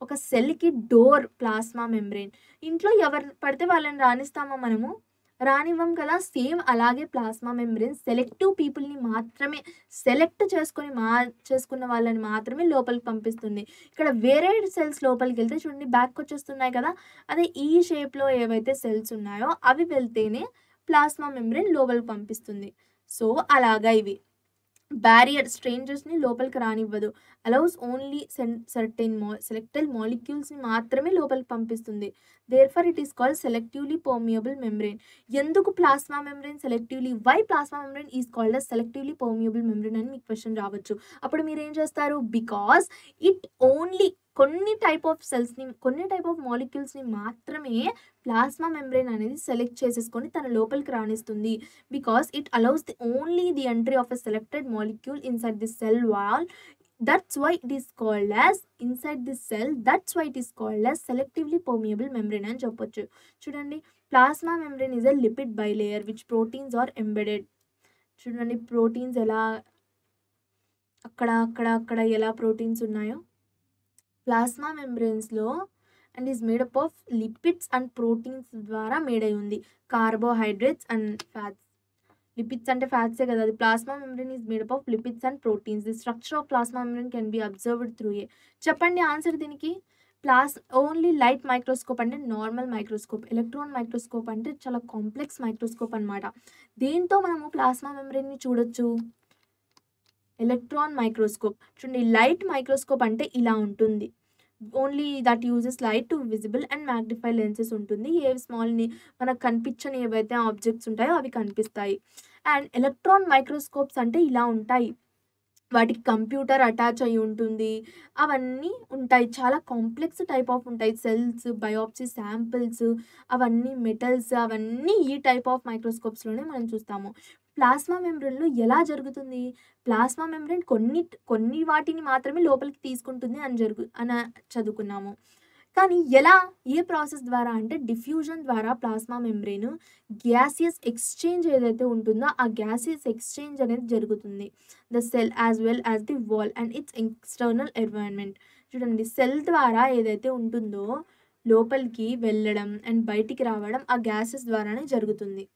Speaker 1: ఒక సెల్‌కి డోర్ ప్లాస్మా మెంబ్రేన్. ఇంట్లో ఎవరు పడితే వాళ్ళని రానిస్తామా మనము? రానివ్వం కదా! సేమ్ అలాగే ప్లాస్మా మెంబ్రేన్ సెలెక్టివ్ పీపుల్‌ని మాత్రమే సెలెక్ట్ చేసుకున్న వాళ్ళని మాత్రమే లోపలికి పంపిస్తుంది. ఇక్కడ వేరే సెల్స్ లోపలికెళ్తే చూడండి బ్యాక్‌కొచ్చేస్తున్నాయి కదా! అదే ఈ షేప్‌లో ఏవైతే సెల్స్ ఉన్నాయో అవి వెళ్తేనే ప్లాస్మా మెంబ్రేన్ లోపలికి పంపిస్తుంది. సో, అలాగా ఇవి. బ్యారియర్ స్ట్రేంజర్స్ని లోపలికి రానివ్వదు. అలౌస్ ఓన్లీ సెలెక్టెడ్ మాలిక్యూల్స్ని మాత్రమే లోపలికి పంపిస్తుంది. Therefore it is called selectively permeable membrane. ఎందుకు plasma membrane selectively why plasma membrane is called as selectively permeable membrane అని మీకు క్వశ్చన్ రావచ్చు. అప్పుడు మీరు ఏం చేస్తారు, బికాస్ ఇట్ ఓన్లీ కొన్ని టైప్ ఆఫ్ మాలిక్యూల్స్ని మాత్రమే ప్లాస్మా మెంబ్రెయిన్ అనేది సెలెక్ట్ చేసేసుకొని తన లోపలికి రాణిస్తుంది. Because it allows only the entry of a selected molecule inside the cell wall. That's why it is called as inside the cell. That's why it is called as selectively permeable membrane అని చెప్పొచ్చు. చూడండి, plasma membrane is a lipid bilayer which proteins are embedded. చూడండి proteins ఎలా అక్కడ ఎలా proteins ఉన్నాయో plasma మెంబ్రెయిన్స్లో and is made up of lipids and proteins ద్వారా మేడ్ అయి ఉంది. Carbohydrates and fats. లిపిడ్స్ అంటే ఫ్యాట్సే కదా, అది plasma membrane is made up of lipids and proteins. The structure of plasma membrane can be observed through a. చెప్పండి answer దీనికి. Only light microscope అంటే normal microscope. Electron microscope అంటే చాలా కాంప్లెక్స్ మైక్రోస్కోప్ అనమాట. దేంతో మనము ప్లాస్మా మెంబ్రెయిన్ని చూడొచ్చు, ఎలక్ట్రాన్ మైక్రోస్కోప్. చూడండి, లైట్ మైక్రోస్కోప్ అంటే ఇలా ఉంటుంది. Only that uses light to visible and magnify lenses ఉంటుంది. ఏవి స్మాల్ని మనకు కనిపించని ఏవైతే ఆబ్జెక్ట్స్ ఉంటాయో అవి కనిపిస్తాయి. అండ్ ఎలక్ట్రాన్ మైక్రోస్కోప్స్ అంటే ఇలా ఉంటాయి, వాటికి కంప్యూటర్ అటాచ్ అయి ఉంటుంది, అవన్నీ ఉంటాయి. చాలా కాంప్లెక్స్ టైప్ ఆఫ్ ఉంటాయి. సెల్స్, బయోప్సీ శాంపిల్స్, అవన్నీ మెటల్స్, అవన్నీ ఈ టైప్ ఆఫ్ మైక్రోస్కోప్స్లోనే మనం చూస్తాము. ప్లాస్మా మెంబ్రెయిన్లో ఎలా జరుగుతుంది, ప్లాస్మా మెంబ్రెయిన్ కొన్ని వాటిని మాత్రమే లోపలికి తీసుకుంటుంది అని చదువుకున్నాము. కానీ ఎలా, ఏ ప్రాసెస్ ద్వారా అంటే డిఫ్యూజన్ ద్వారా ప్లాస్మా మెంబ్రెయిన్ గ్యాసియస్ ఎక్స్చేంజ్ ఏదైతే ఉంటుందో ఆ గ్యాసియస్ ఎక్స్చేంజ్ అనేది జరుగుతుంది. The cell as well as the wall and it's external environment. చూడండి, సెల్ ద్వారా ఏదైతే ఉంటుందో లోపలికి వెళ్ళడం అండ్ బయటికి రావడం ఆ గ్యాసెస్ ద్వారానే జరుగుతుంది.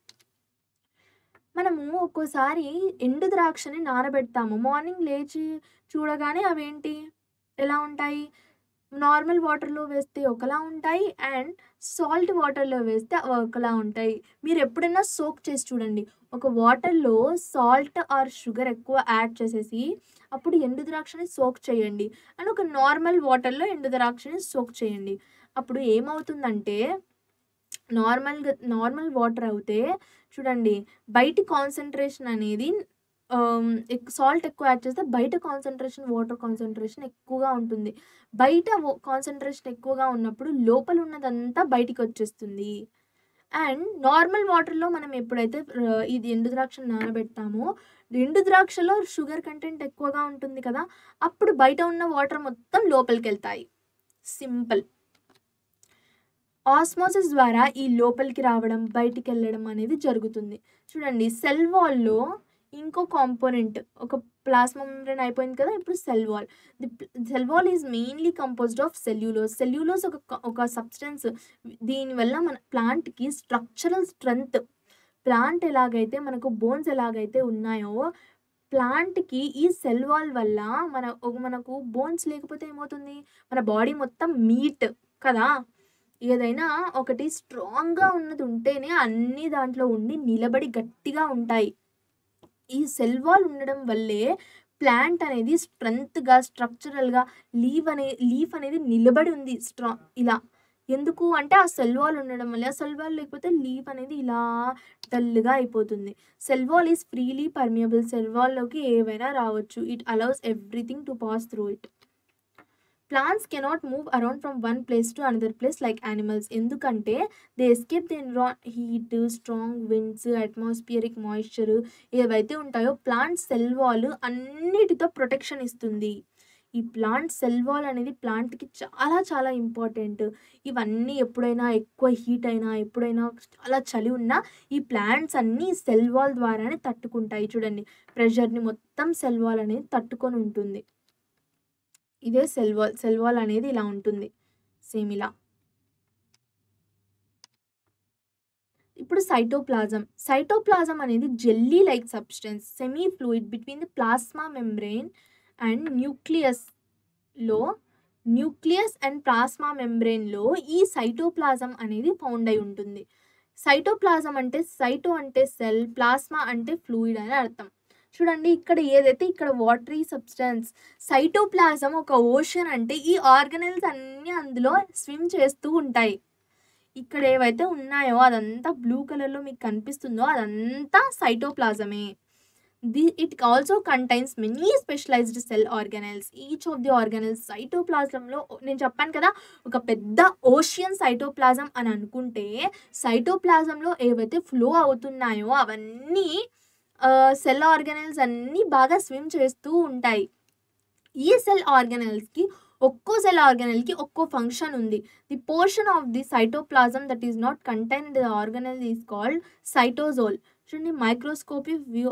Speaker 1: మనము ఒక్కోసారి ఎండు ద్రాక్షని నానబెడతాము. మార్నింగ్ లేచి చూడగానే అవేంటి ఎలా ఉంటాయి, నార్మల్ వాటర్లో వేస్తే ఒకలా ఉంటాయి అండ్ సాల్ట్ వాటర్లో వేస్తే ఒకలా ఉంటాయి. మీరు ఎప్పుడైనా సోక్ చేసి చూడండి, ఒక వాటర్లో సాల్ట్ ఆర్ షుగర్ ఎక్కువ యాడ్ చేసేసి అప్పుడు ఎండు ద్రాక్షని సోక్ చేయండి అండ్ ఒక నార్మల్ వాటర్లో ఎండు ద్రాక్షని సోక్ చేయండి. అప్పుడు ఏమవుతుందంటే నార్మల్ వాటర్ అయితే చూడండి బయటి కాన్సన్ట్రేషన్ అనేది సాల్ట్ ఎక్కువ యాడ్ చేస్తే బయట కాన్సన్ట్రేషన్, వాటర్ కాన్సన్ట్రేషన్ ఎక్కువగా ఉంటుంది. బయట కాన్సన్ట్రేషన్ ఎక్కువగా ఉన్నప్పుడు లోపల ఉన్నదంతా బయటికి వచ్చేస్తుంది. అండ్ నార్మల్ వాటర్లో మనం ఎప్పుడైతే ఇది ఎండు ద్రాక్షను నానబెడతామో ఎండు ద్రాక్షలో షుగర్ కంటెంట్ ఎక్కువగా ఉంటుంది కదా, అప్పుడు బయట ఉన్న వాటర్ మొత్తం లోపలికి వెళ్తాయి. సింపుల్. ఆస్మోసిస్ ద్వారా ఈ లోపలికి రావడం బయటికి వెళ్ళడం అనేది జరుగుతుంది. చూడండి, సెల్ వాల్లో ఇంకో కాంపోనెంట్, ఒక ప్లాస్మా మెంబ్రెయిన్ అయిపోయింది కదా, ఇప్పుడు cell wall. The cell wall is mainly composed of cellulose. Cellulose ఒక సబ్స్టెన్స్. దీనివల్ల మన ప్లాంట్కి స్ట్రక్చరల్ స్ట్రెంగ్త్. ప్లాంట్ ఎలాగైతే మనకు బోన్స్ ఎలాగైతే ఉన్నాయో ప్లాంట్కి ఈ సెల్ వాల్ వల్ల మనకు బోన్స్ లేకపోతే ఏమవుతుంది, మన బాడీ మొత్తం మీట్ కదా. ఏదైనా ఒకటి స్ట్రాంగ్గా ఉన్నది ఉంటేనే అన్ని దాంట్లో ఉండి నిలబడి గట్టిగా ఉంటాయి. ఈ సెల్ వాల్ ఉండడం వల్లే ప్లాంట్ అనేది స్ట్రెంగ్త్గా, స్ట్రక్చరల్గా లీఫ్ అనేది నిలబడి ఉంది ఇలా. ఎందుకు అంటే ఆ సెల్ వాల్ ఉండడం వల్ల. ఆ సెల్ వాల్ లేకపోతే లీఫ్ అనేది ఇలా డల్గా అయిపోతుంది. Cell wall is freely permeable. Cell వాల్లోకి ఏవైనా రావచ్చు. It allows everything to pass through it. Plants cannot move around from one place to another place like animals. ఎందుకంటే they escape the heat, strong winds, atmospheric moisture ఏవైతే ఉంటాయో plant cell wall అన్నిటితో protection ఇస్తుంది. ఈ plant cell wall అనేది ప్లాంట్కి చాలా చాలా ఇంపార్టెంట్. ఇవన్నీ ఎప్పుడైనా ఎక్కువ హీట్ అయినా, ఎప్పుడైనా చాలా చలి ఉన్నా ఈ ప్లాంట్స్ అన్నీ సెల్ వాల్ ద్వారానే తట్టుకుంటాయి. చూడండి, ప్రెషర్ని మొత్తం సెల్ వాల్ అనేది తట్టుకొని ఉంటుంది. ఇదే సెల్ వాల్. సెల్ వాల్ అనేది ఇలా ఉంటుంది, సేమ్ ఇలా. ఇప్పుడు సైటోప్లాజం అనేది jelly like substance, semi fluid between the plasma membrane and nucleus and plasma మెంబ్రెయిన్లో ఈ సైటోప్లాజం అనేది ఫౌండ్ అయి ఉంటుంది. సైటోప్లాజం అంటే సైటో అంటే సెల్, ప్లాస్మా అంటే ఫ్లూయిడ్ అని అర్థం. చూడండి ఇక్కడ ఏదైతే ఇక్కడ వాటరీ సబ్స్టెన్స్ సైటోప్లాజం ఒక ఓషన్ అంటే ఈ ఆర్గనెల్స్ అన్నీ అందులో స్విమ్ చేస్తూ ఉంటాయి. ఇక్కడ ఏవైతే ఉన్నాయో అదంతా బ్లూ కలర్‌లో మీకు కనిపిస్తుందో అదంతా సైటోప్లాజమే. It also contains many specialized cell organelles. Each of the organelles సైటోప్లాజంలో నేను చెప్పాను కదా ఒక పెద్ద ఓషియన్ సైటోప్లాజం అని అనుకుంటే సైటోప్లాజంలో ఏవైతే ఫ్లో అవుతున్నాయో అవన్నీ సెల్ ఆర్గనెల్స్ అన్నీ బాగా స్విమ్ చేస్తూ ఉంటాయి. ఈ సెల్ ఆర్గనెల్స్కి ఒక్కో సెల్ ఆర్గనెల్కి ఒక్కో ఫంక్షన్ ఉంది. The portion of the cytoplasm that is not contain in the organelle is called cytosol. చూడండి microscopic view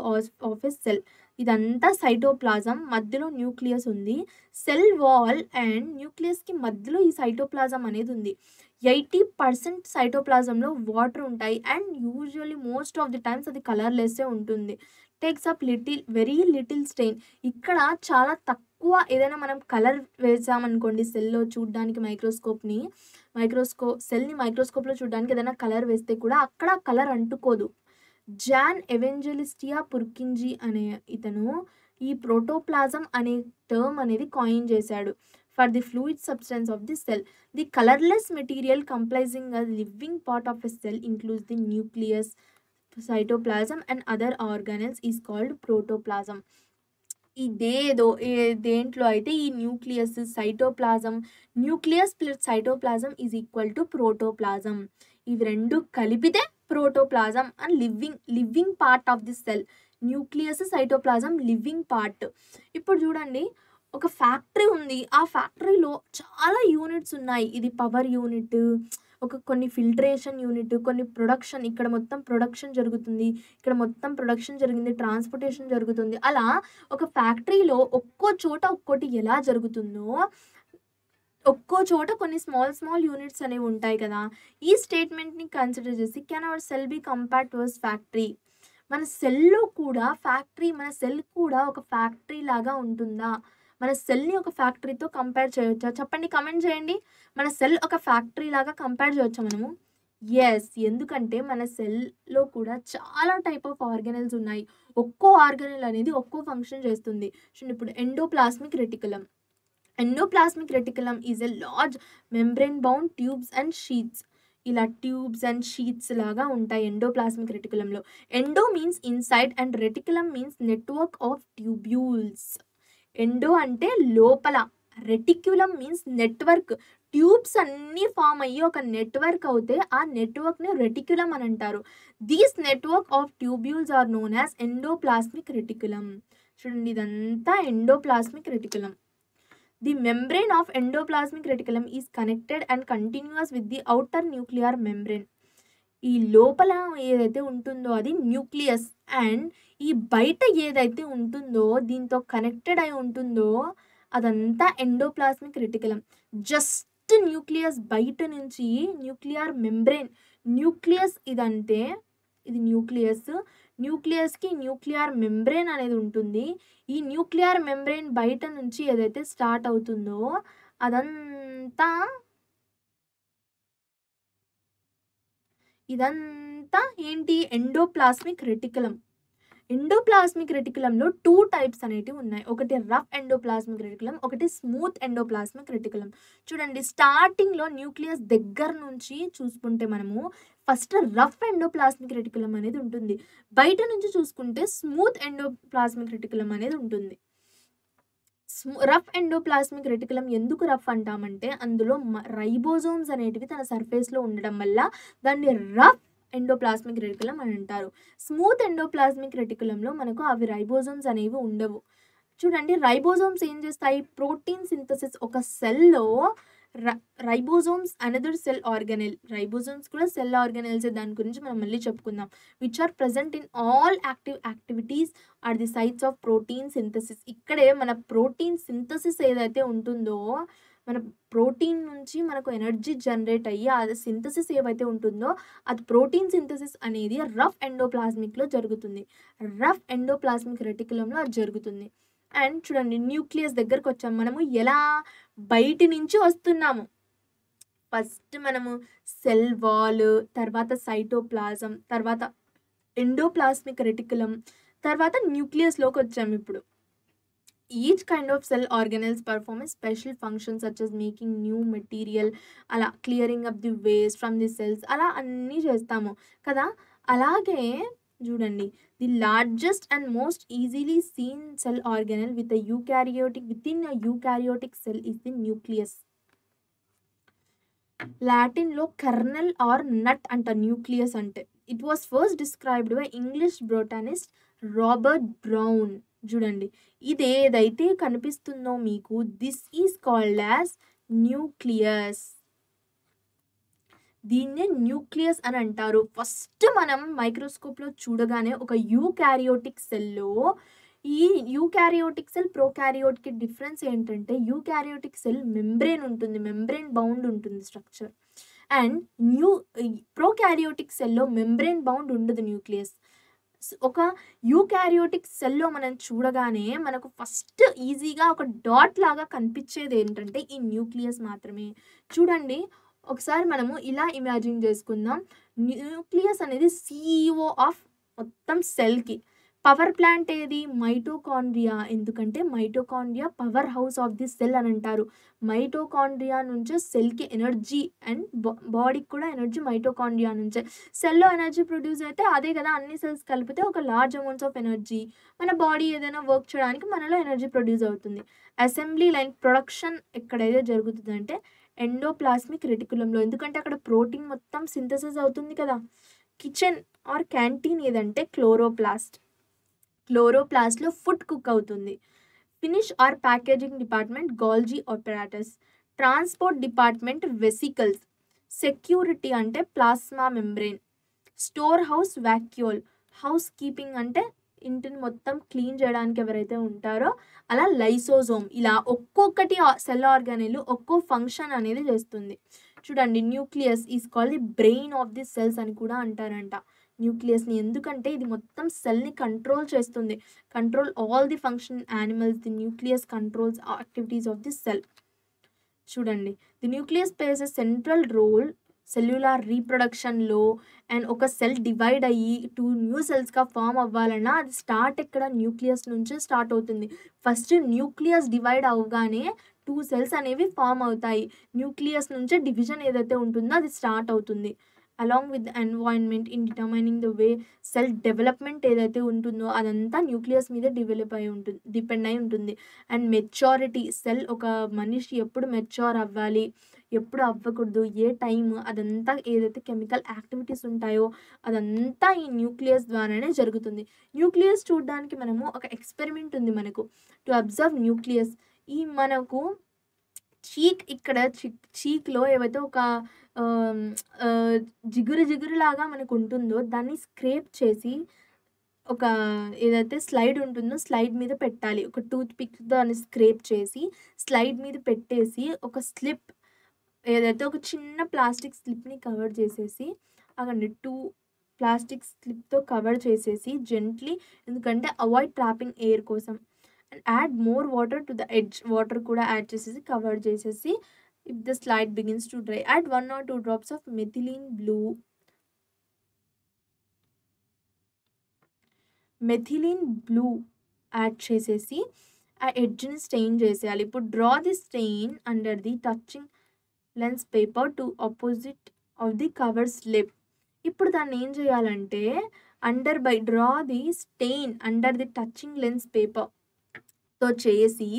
Speaker 1: of a cell. ఇదంతా సైటోప్లాజం, మధ్యలో న్యూక్లియస్ ఉంది. సెల్ వాల్ అండ్ న్యూక్లియస్కి మధ్యలో ఈ సైటోప్లాజం అనేది ఉంది. 80% సైటోప్లాజంలో వాటర్ ఉంటాయి and usually most of the times అది కలర్లెస్సే ఉంటుంది. Takes up very little stain. ఇక్కడ చాలా తక్కువ ఏదైనా మనం కలర్ వేసామనుకోండి సెల్లో చూడడానికి సెల్ని మైక్రోస్కోప్లో చూడడానికి ఏదైనా కలర్ వేస్తే కూడా అక్కడ కలర్ అంటుకోదు. జాన్ ఎవెంజలిస్టియా పుర్కింజీ అనే ఇతను ఈ ప్రోటోప్లాజం అనే టర్మ్ అనేది కాయిన్ చేశాడు for the fluid substance of the cell. The colourless material comprising a living part of a cell includes the nucleus, cytoplasm and other organelles is called protoplasm. దేంట్లో అయితే ఈ nucleus cytoplasm, nucleus plus cytoplasm is equal to protoplasm. ఇవి రెండు కలిపితే protoplasm and living part of the cell. Nucleus cytoplasm living part. ఇప్పుడు చూడండి ఒక factory ఉంది, ఆ ఫ్యాక్టరీలో చాలా యూనిట్స్ ఉన్నాయి. ఇది పవర్ యూనిట్, కొన్ని ఫిల్టరేషన్ యూనిట్, కొన్ని ప్రొడక్షన్, ఇక్కడ మొత్తం ప్రొడక్షన్ జరుగుతుంది, ఇక్కడ మొత్తం ప్రొడక్షన్ జరిగింది, ట్రాన్స్పోర్టేషన్ జరుగుతుంది. అలా ఒక ఫ్యాక్టరీలో ఒక్కో చోట ఒక్కోటి ఎలా జరుగుతుందో ఒక్కో చోట కొన్ని స్మాల్ యూనిట్స్ అనేవి ఉంటాయి కదా. ఈ స్టేట్మెంట్ని కన్సిడర్ చేసి can our cell be compared towards factory. మన సెల్లో కూడా మన సెల్ కూడా ఒక ఫ్యాక్టరీ లాగా ఉంటుందా? మన సెల్ని ఒక ఫ్యాక్టరీతో కంపేర్ చేయొచ్చా? చెప్పండి, కమెంట్ చేయండి. మన సెల్ ఒక ఫ్యాక్టరీ లాగా కంపేర్ చేయొచ్చా మనము? ఎస్. ఎందుకంటే మన సెల్లో కూడా చాలా టైప్ ఆఫ్ ఆర్గనెల్స్ ఉన్నాయి. ఒక్కో ఆర్గనెల్ అనేది ఒక్కో ఫంక్షన్ చేస్తుంది. ఇప్పుడు endoplasmic reticulum. Endoplasmic reticulum is a large membrane bound tubes and sheets. ఇలా ట్యూబ్స్ అండ్ షీట్స్ లాగా ఉంటాయి ఎండోప్లాస్మిక్ రెటికులంలో. Endo means inside and reticulum means network of tubules. Endo అంటే లోపల, రెటిక్యులం మీన్స్ నెట్వర్క్. ట్యూబ్స్ అన్నీ form అయ్యి ఒక network అవుతే ఆ నెట్వర్క్ని రెటిక్యులం అని అంటారు. These network of tubules are known as endoplasmic reticulum. చూడండి ఇదంతా endoplasmic reticulum. The membrane of endoplasmic reticulum is connected and continuous with the outer nuclear membrane. ఈ లోపల ఏదైతే ఉంటుందో అది న్యూక్లియస్ అండ్ ఈ బయట ఏదైతే ఉంటుందో దీంతో కనెక్టెడ్ అయి ఉంటుందో అదంతా ఎండోప్లాస్మిక్ రెటికులం. జస్ట్ న్యూక్లియస్ బయట నుంచి న్యూక్లియర్ మెంబ్రెయిన్. న్యూక్లియస్ ఇదంటే ఇది న్యూక్లియస్కి న్యూక్లియర్ మెంబ్రెయిన్ అనేది ఉంటుంది. ఈ న్యూక్లియర్ మెంబ్రెయిన్ బయట నుంచి ఏదైతే స్టార్ట్ అవుతుందో ఇదంతా ఏంటి? Endoplasmic reticulum. ఎండోప్లాస్మిక్ రెటికులంలో 2 టైప్స్ అనేటివి ఉన్నాయి. ఒకటి రఫ్ ఎండోప్లాస్మిక్ రెటికులం, ఒకటి స్మూత్ ఎండోప్లాస్మిక్ రెటికులం. చూడండి స్టార్టింగ్లో న్యూక్లియస్ దగ్గర నుంచి చూసుకుంటే మనము ఫస్ట్ రఫ్ ఎండోప్లాస్మిక్ రెటికులం అనేది ఉంటుంది. బయట నుంచి చూసుకుంటే స్మూత్ ఎండోప్లాస్మిక్ రెటికులం అనేది ఉంటుంది. రఫ్ ఎండోప్లాస్మిక్ రెటికులం ఎందుకు రఫ్ అంటామంటే అందులో రైబోజోమ్స్ అనేటివి తన సర్ఫేస్లో ఉండడం వల్ల దాన్ని రఫ్ ఎండోప్లాస్మిక్ రెటికులం అని అంటారు. స్మూత్ ఎండోప్లాస్మిక్ రెటికులంలో మనకు అవి రైబోజోమ్స్ అనేవి ఉండవు. చూడండి రైబోజోమ్స్ ఏం చేస్తాయి? Protein synthesis. ఒక సెల్లో ribosomes another cell organelle. Ribosomes కూడా సెల్ ఆర్గనెల్స్, దాని గురించి మనం మళ్ళీ చెప్పుకుందాం. Which are present in all activities are the sites of protein synthesis. ఇక్కడే మన ప్రోటీన్ సింథసిస్ ఏదైతే ఉంటుందో, మన ప్రోటీన్ నుంచి మనకు ఎనర్జీ జనరేట్ అయ్యి అది సింథసిస్ ఏవైతే ఉంటుందో అది ప్రోటీన్ సింథసిస్ అనేది రఫ్ ఎండోప్లాస్మిక్లో జరుగుతుంది. రఫ్ ఎండోప్లాస్మిక్ రెటికులంలో అది జరుగుతుంది. అండ్ చూడండి న్యూక్లియస్ దగ్గరకు వచ్చాము. మనము ఎలా బయటి నుంచి వస్తున్నాము. ఫస్ట్ మనము సెల్ వాల్, తర్వాత సైటోప్లాజం, తర్వాత ఎండోప్లాస్మిక్ రెటికులం, తర్వాత న్యూక్లియస్‌లోకి వచ్చాము ఇప్పుడు. Each kind of cell organelles perform a special function such as making new material, అలా clearing up the waste from the cells, అలా అన్నీ చేస్తాము కదా. అలాగే చూడండి, the largest and most easily seen cell organelle with a eukaryotic within a eukaryotic cell is the nucleus. లాటిన్‌లో kernel or nut అంట nucleus అంటే. It was first described by English botanist Robert brown. చూడండి, ఇదేదైతే కనిపిస్తుందో మీకు, this is called as nucleus. దీన్నే nucleus అని అంటారు. First మనం మైక్రోస్కోప్‌లో చూడగానే ఒక యూకారియోటిక్ సెల్‌లో, ఈ యూకారియోటిక్ సెల్, ప్రోకారియోట్‌కి డిఫరెన్స్ ఏంటంటే, యూకారియోటిక్ సెల్ మెంబ్రేన్ ఉంటుంది, మెంబ్రేన్ బౌండ్ ఉంటుంది స్ట్రక్చర్. అండ్ ప్రోకారియోటిక్ సెల్‌లో మెంబ్రేన్ బౌండ్ ఉండదు న్యూక్లియస్. ఒక యూకారియోటిక్ సెల్‌లో మనం చూడగానే మనకు ఫస్ట్ ఈజీగా ఒక డాట్ లాగా కనిపించేది ఏంటంటే ఈ న్యూక్లియస్ మాత్రమే. చూడండి, ఒకసారి మనము ఇలా ఇమాజిన్ చేసుకుందాం. న్యూక్లియస్ అనేది సీఈఓ ఆఫ్ మొత్తం సెల్‌కి. పవర్ ప్లాంట్ ఏది? మైటోకాండ్రియా. ఎందుకంటే mitochondria power house of the cell అని అంటారు. మైటోకాండ్రియా నుంచే సెల్‌కి ఎనర్జీ అండ్ బాడీకి కూడా ఎనర్జీ మైటోకాండ్రియా నుంచే. సెల్‌లో ఎనర్జీ ప్రొడ్యూస్ అయితే అదే కదా, అన్ని సెల్స్ కలిపితే ఒక లార్జ్ అమౌంట్స్ ఆఫ్ ఎనర్జీ. మన బాడీ ఏదైనా వర్క్ చేయడానికి మనలో ఎనర్జీ ప్రొడ్యూస్ అవుతుంది. అసెంబ్లీ లైన్ ప్రొడక్షన్ ఎక్కడైతే జరుగుతుందంటే ఎండోప్లాస్మిక్ రెటిక్యులంలో. ఎందుకంటే అక్కడ ప్రోటీన్ మొత్తం సింథసిస్ అవుతుంది కదా. కిచెన్ ఆర్ క్యాంటీన్ ఏదంటే క్లోరోప్లాస్ట్. క్లోరోప్లాస్ట్‌లో ఫుడ్ కుక్ అవుతుంది. Finish or packaging department Golgi apparatus. Transport department vesicles. Security అంటే plasma membrane. Store house vacuole. House keeping అంటే ఇంటిని మొత్తం క్లీన్ చేయడానికి ఎవరైతే ఉంటారో అలా లైసోజోమ్. ఇలా ఒక్కొక్కటి సెల్ ఆర్గానిల్ ఒక్కో ఫంక్షన్ అనేది చేస్తుంది. చూడండి, nucleus is called the brain of the cells అని కూడా అంటారంట న్యూక్లియస్‌ని. ఎందుకంటే ఇది మొత్తం సెల్‌ని కంట్రోల్ చేస్తుంది. Control all the function animals. The nucleus controls activities of the cell. చూడండి, the nucleus plays a central role cellular రీప్రొడక్షన్‌లో. అండ్ ఒక సెల్ డివైడ్ అయ్యి 2 న్యూ సెల్స్‌గా ఫార్మ్ అవ్వాలన్నా అది స్టార్ట్ ఎక్కడ? న్యూక్లియస్ నుంచే స్టార్ట్ అవుతుంది. ఫస్ట్ న్యూక్లియస్ డివైడ్ అవ్వగానే 2 సెల్స్ అనేవి ఫార్మ్ అవుతాయి. న్యూక్లియస్ నుంచే డివిజన్ ఏదైతే ఉంటుందో అది స్టార్ట్ అవుతుంది. Along with the environment in determining the way cell development ఏదైతే ఉంటుందో అదంతా న్యూక్లియస్ మీద డిపెండ్ అయి ఉంటుంది. అండ్ మెచ్యూరిటీ, సెల్ ఒక మనిషి ఎప్పుడు మెచ్యూర్ అవ్వాలి, ఎప్పుడు అవ్వకూడదు, ఏ టైం, అదంతా ఏదైతే కెమికల్ యాక్టివిటీస్ ఉంటాయో అదంతా ఈ న్యూక్లియస్ ద్వారానే జరుగుతుంది. న్యూక్లియస్ చూడడానికి మనము ఒక ఎక్స్పెరిమెంట్ ఉంది మనకు టు అబ్జర్వ్ న్యూక్లియస్. ఈ మనకు ఇక్కడ చీక్‌లో ఏవైతే ఒక జిగురులాగా మనకు ఉంటుందో దాన్ని స్క్రేప్ చేసి ఒక ఏదైతే స్లైడ్ ఉంటుందో స్లైడ్ మీద పెట్టాలి. ఒక టూత్ పిక్‌తో దాన్ని స్క్రేప్ చేసి స్లైడ్ మీద పెట్టేసి ఒక స్లిప్ ఏదైతే ఒక చిన్న ప్లాస్టిక్ స్లిప్‌ని కవర్ చేసేసి అగండి 2 ప్లాస్టిక్ స్లిప్‌తో కవర్ చేసేసి జెంట్లీ, ఎందుకంటే అవాయిడ్ ట్రాపింగ్ ఎయిర్ కోసం. And add more water to the edge. Water కూడా యాడ్ చేసేసి కవర్ చేసేసి if the slide begins to dry add 1 or 2 drops of methylene blue add చేసేసి ఆ ఎడ్జ్‌ని స్టెయిన్ చేసేయాలి. ఇప్పుడు draw the stain under the touching lens paper to opposite of the cover slip. ఇప్పుడు దాన్ని ఏం చేయాలంటే draw the stain under the touching lens పేపర్‌తో చేసి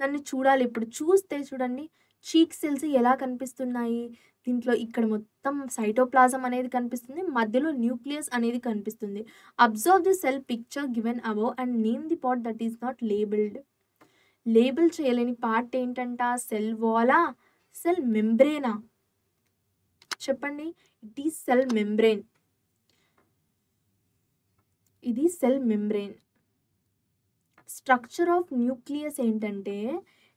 Speaker 1: దాన్ని చూడాలి. ఇప్పుడు చూస్తే చూడండి, చీక్ సెల్స్ ఎలా కనిపిస్తున్నాయి. దీంట్లో ఇక్కడ మొత్తం సైటోప్లాజం అనేది కనిపిస్తుంది. మధ్యలో న్యూక్లియస్ అనేది కనిపిస్తుంది. Observe the cell picture given above and name the part that is not labelled. Label చేయలేని పార్ట్ ఏంటంట? సెల్ వాలా, సెల్ మెంబ్రేనా? చెప్పండి. It is cell membrane. ఇది cell membrane. Structure of nucleus ఏంటంటే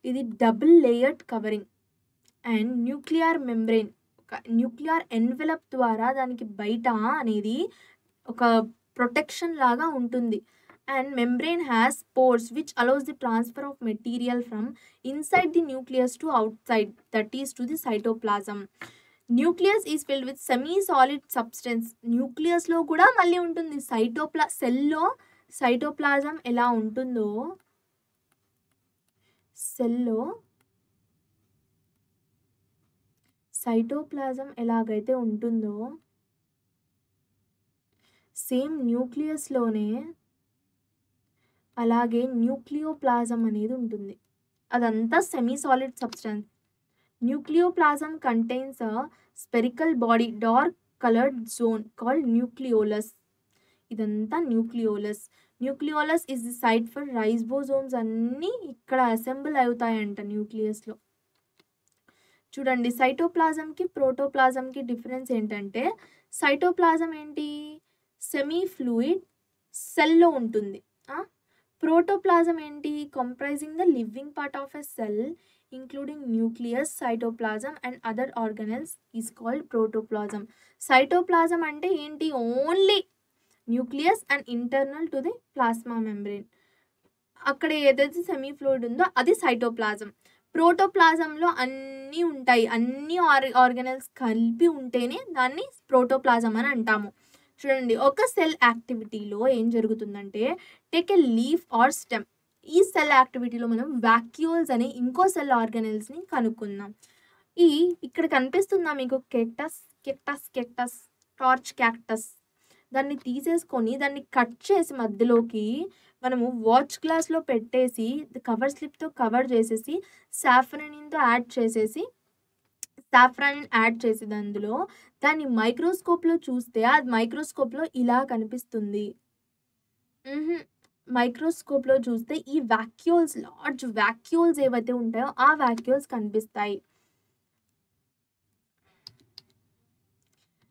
Speaker 1: ఇది double layered covering and nuclear membrane. ఒక nuclear envelope ద్వారా దానికి బయట అనేది ఒక ప్రొటెక్షన్ లాగా ఉంటుంది. And membrane has pores which allows the transfer of material from inside the nucleus to outside, that is to the cytoplasm. Nucleus is filled with semi solid substance. న్యూక్లియస్లో కూడా మళ్ళీ ఉంటుంది సెల్లో సైటోప్లాజం ఎలా ఉంటుందో సెల్‌లో సైటోప్లాజం ఎలాగైతే ఉంటుందో సేమ్ న్యూక్లియస్‌లోనే అలాగే న్యూక్లియోప్లాజం అనేది ఉంటుంది. అదంతా semi solid substance. Nucleoplasm contains a spherical body dark coloured zone called nucleolus. ఇదంతా nucleolus. Nucleolus is the site for ribosomes అన్నీ ఇక్కడ అసెంబుల్ అవుతాయంట న్యూక్లియస్‌లో. చూడండి సైటోప్లాజంకి, ప్రోటోప్లాజంకి డిఫరెన్స్ ఏంటంటే సైటోప్లాజం ఏంటి? సెమీ ఫ్లూయిడ్ సెల్‌లో ఉంటుంది. ప్రోటోప్లాజం ఏంటి? Comprising the living part of a cell including nucleus, cytoplasm and other organelles is called protoplasm. Cytoplasm అంటే ఏంటి? Only nucleus and internal to the plasma membrane. అక్కడ ఏదైతే సెమీ ఫ్లూయిడ్ ఉందో అది సైటోప్లాజం. ప్రోటోప్లాజంలో అన్నీ ఉంటాయి. అన్ని ఆర్గనెల్స్ కలిపి ఉంటేనే దాన్ని ప్రోటోప్లాజం అని అంటాము. చూడండి ఒక సెల్ యాక్టివిటీలో ఏం జరుగుతుందంటే take a leaf or stem. ఈ సెల్ యాక్టివిటీలో మనం వాక్యూల్స్ అనే ఇంకో సెల్ ఆర్గనెల్స్ని కనుక్కుందాం. ఇక్కడ కనిపిస్తుందా మీకు కెక్టస్ టార్చ్ క్యాక్టస్. దాన్ని తీసేసుకొని దాన్ని కట్ చేసి మధ్యలోకి మనము వాచ్ గ్లాస్లో పెట్టేసి కవర్ స్లిప్తో కవర్ చేసేసి సాఫ్రానిన్తో యాడ్ చేసేసి అందులో దాన్ని మైక్రోస్కోప్లో చూస్తే అది మైక్రోస్కోప్లో ఇలా కనిపిస్తుంది. మైక్రోస్కోప్లో చూస్తే ఈ వాక్యూల్స్ లార్జ్ వాక్యూల్స్ ఏవైతే ఉంటాయో ఆ వాక్యూల్స్ కనిపిస్తాయి.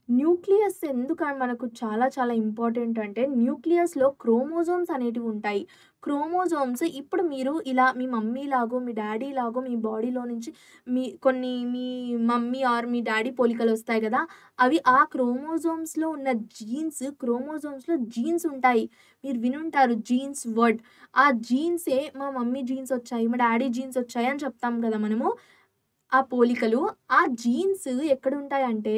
Speaker 1: న్యూక్లియస్ ఎందుకు మనకు చాలా చాలా ఇంపార్టెంట్ అంటే న్యూక్లియస్‌లో క్రోమోజోమ్స్ అనేటివి ఉంటాయి. క్రోమోజోమ్స్ ఇప్పుడు మీరు ఇలా మీ మమ్మీ లాగో, మీ డ్యాడీ లాగో మీ బాడీలో నుంచి మీ మమ్మీ ఆర్ మీ డ్యాడీ పోలికలు వస్తాయి కదా! అవి ఆ క్రోమోజోమ్స్‌లో ఉన్న క్రోమోజోమ్స్‌లో జీన్స్ ఉంటాయి. మీరు వినుంటారు జీన్స్ వర్డ్. ఆ జీన్సే మా మమ్మీ జీన్స్ వచ్చాయి, మా డ్యాడీ జీన్స్ వచ్చాయి అని చెప్తాం కదా మనము. ఆ పోలికలు, ఆ జీన్స్ ఎక్కడుంటాయంటే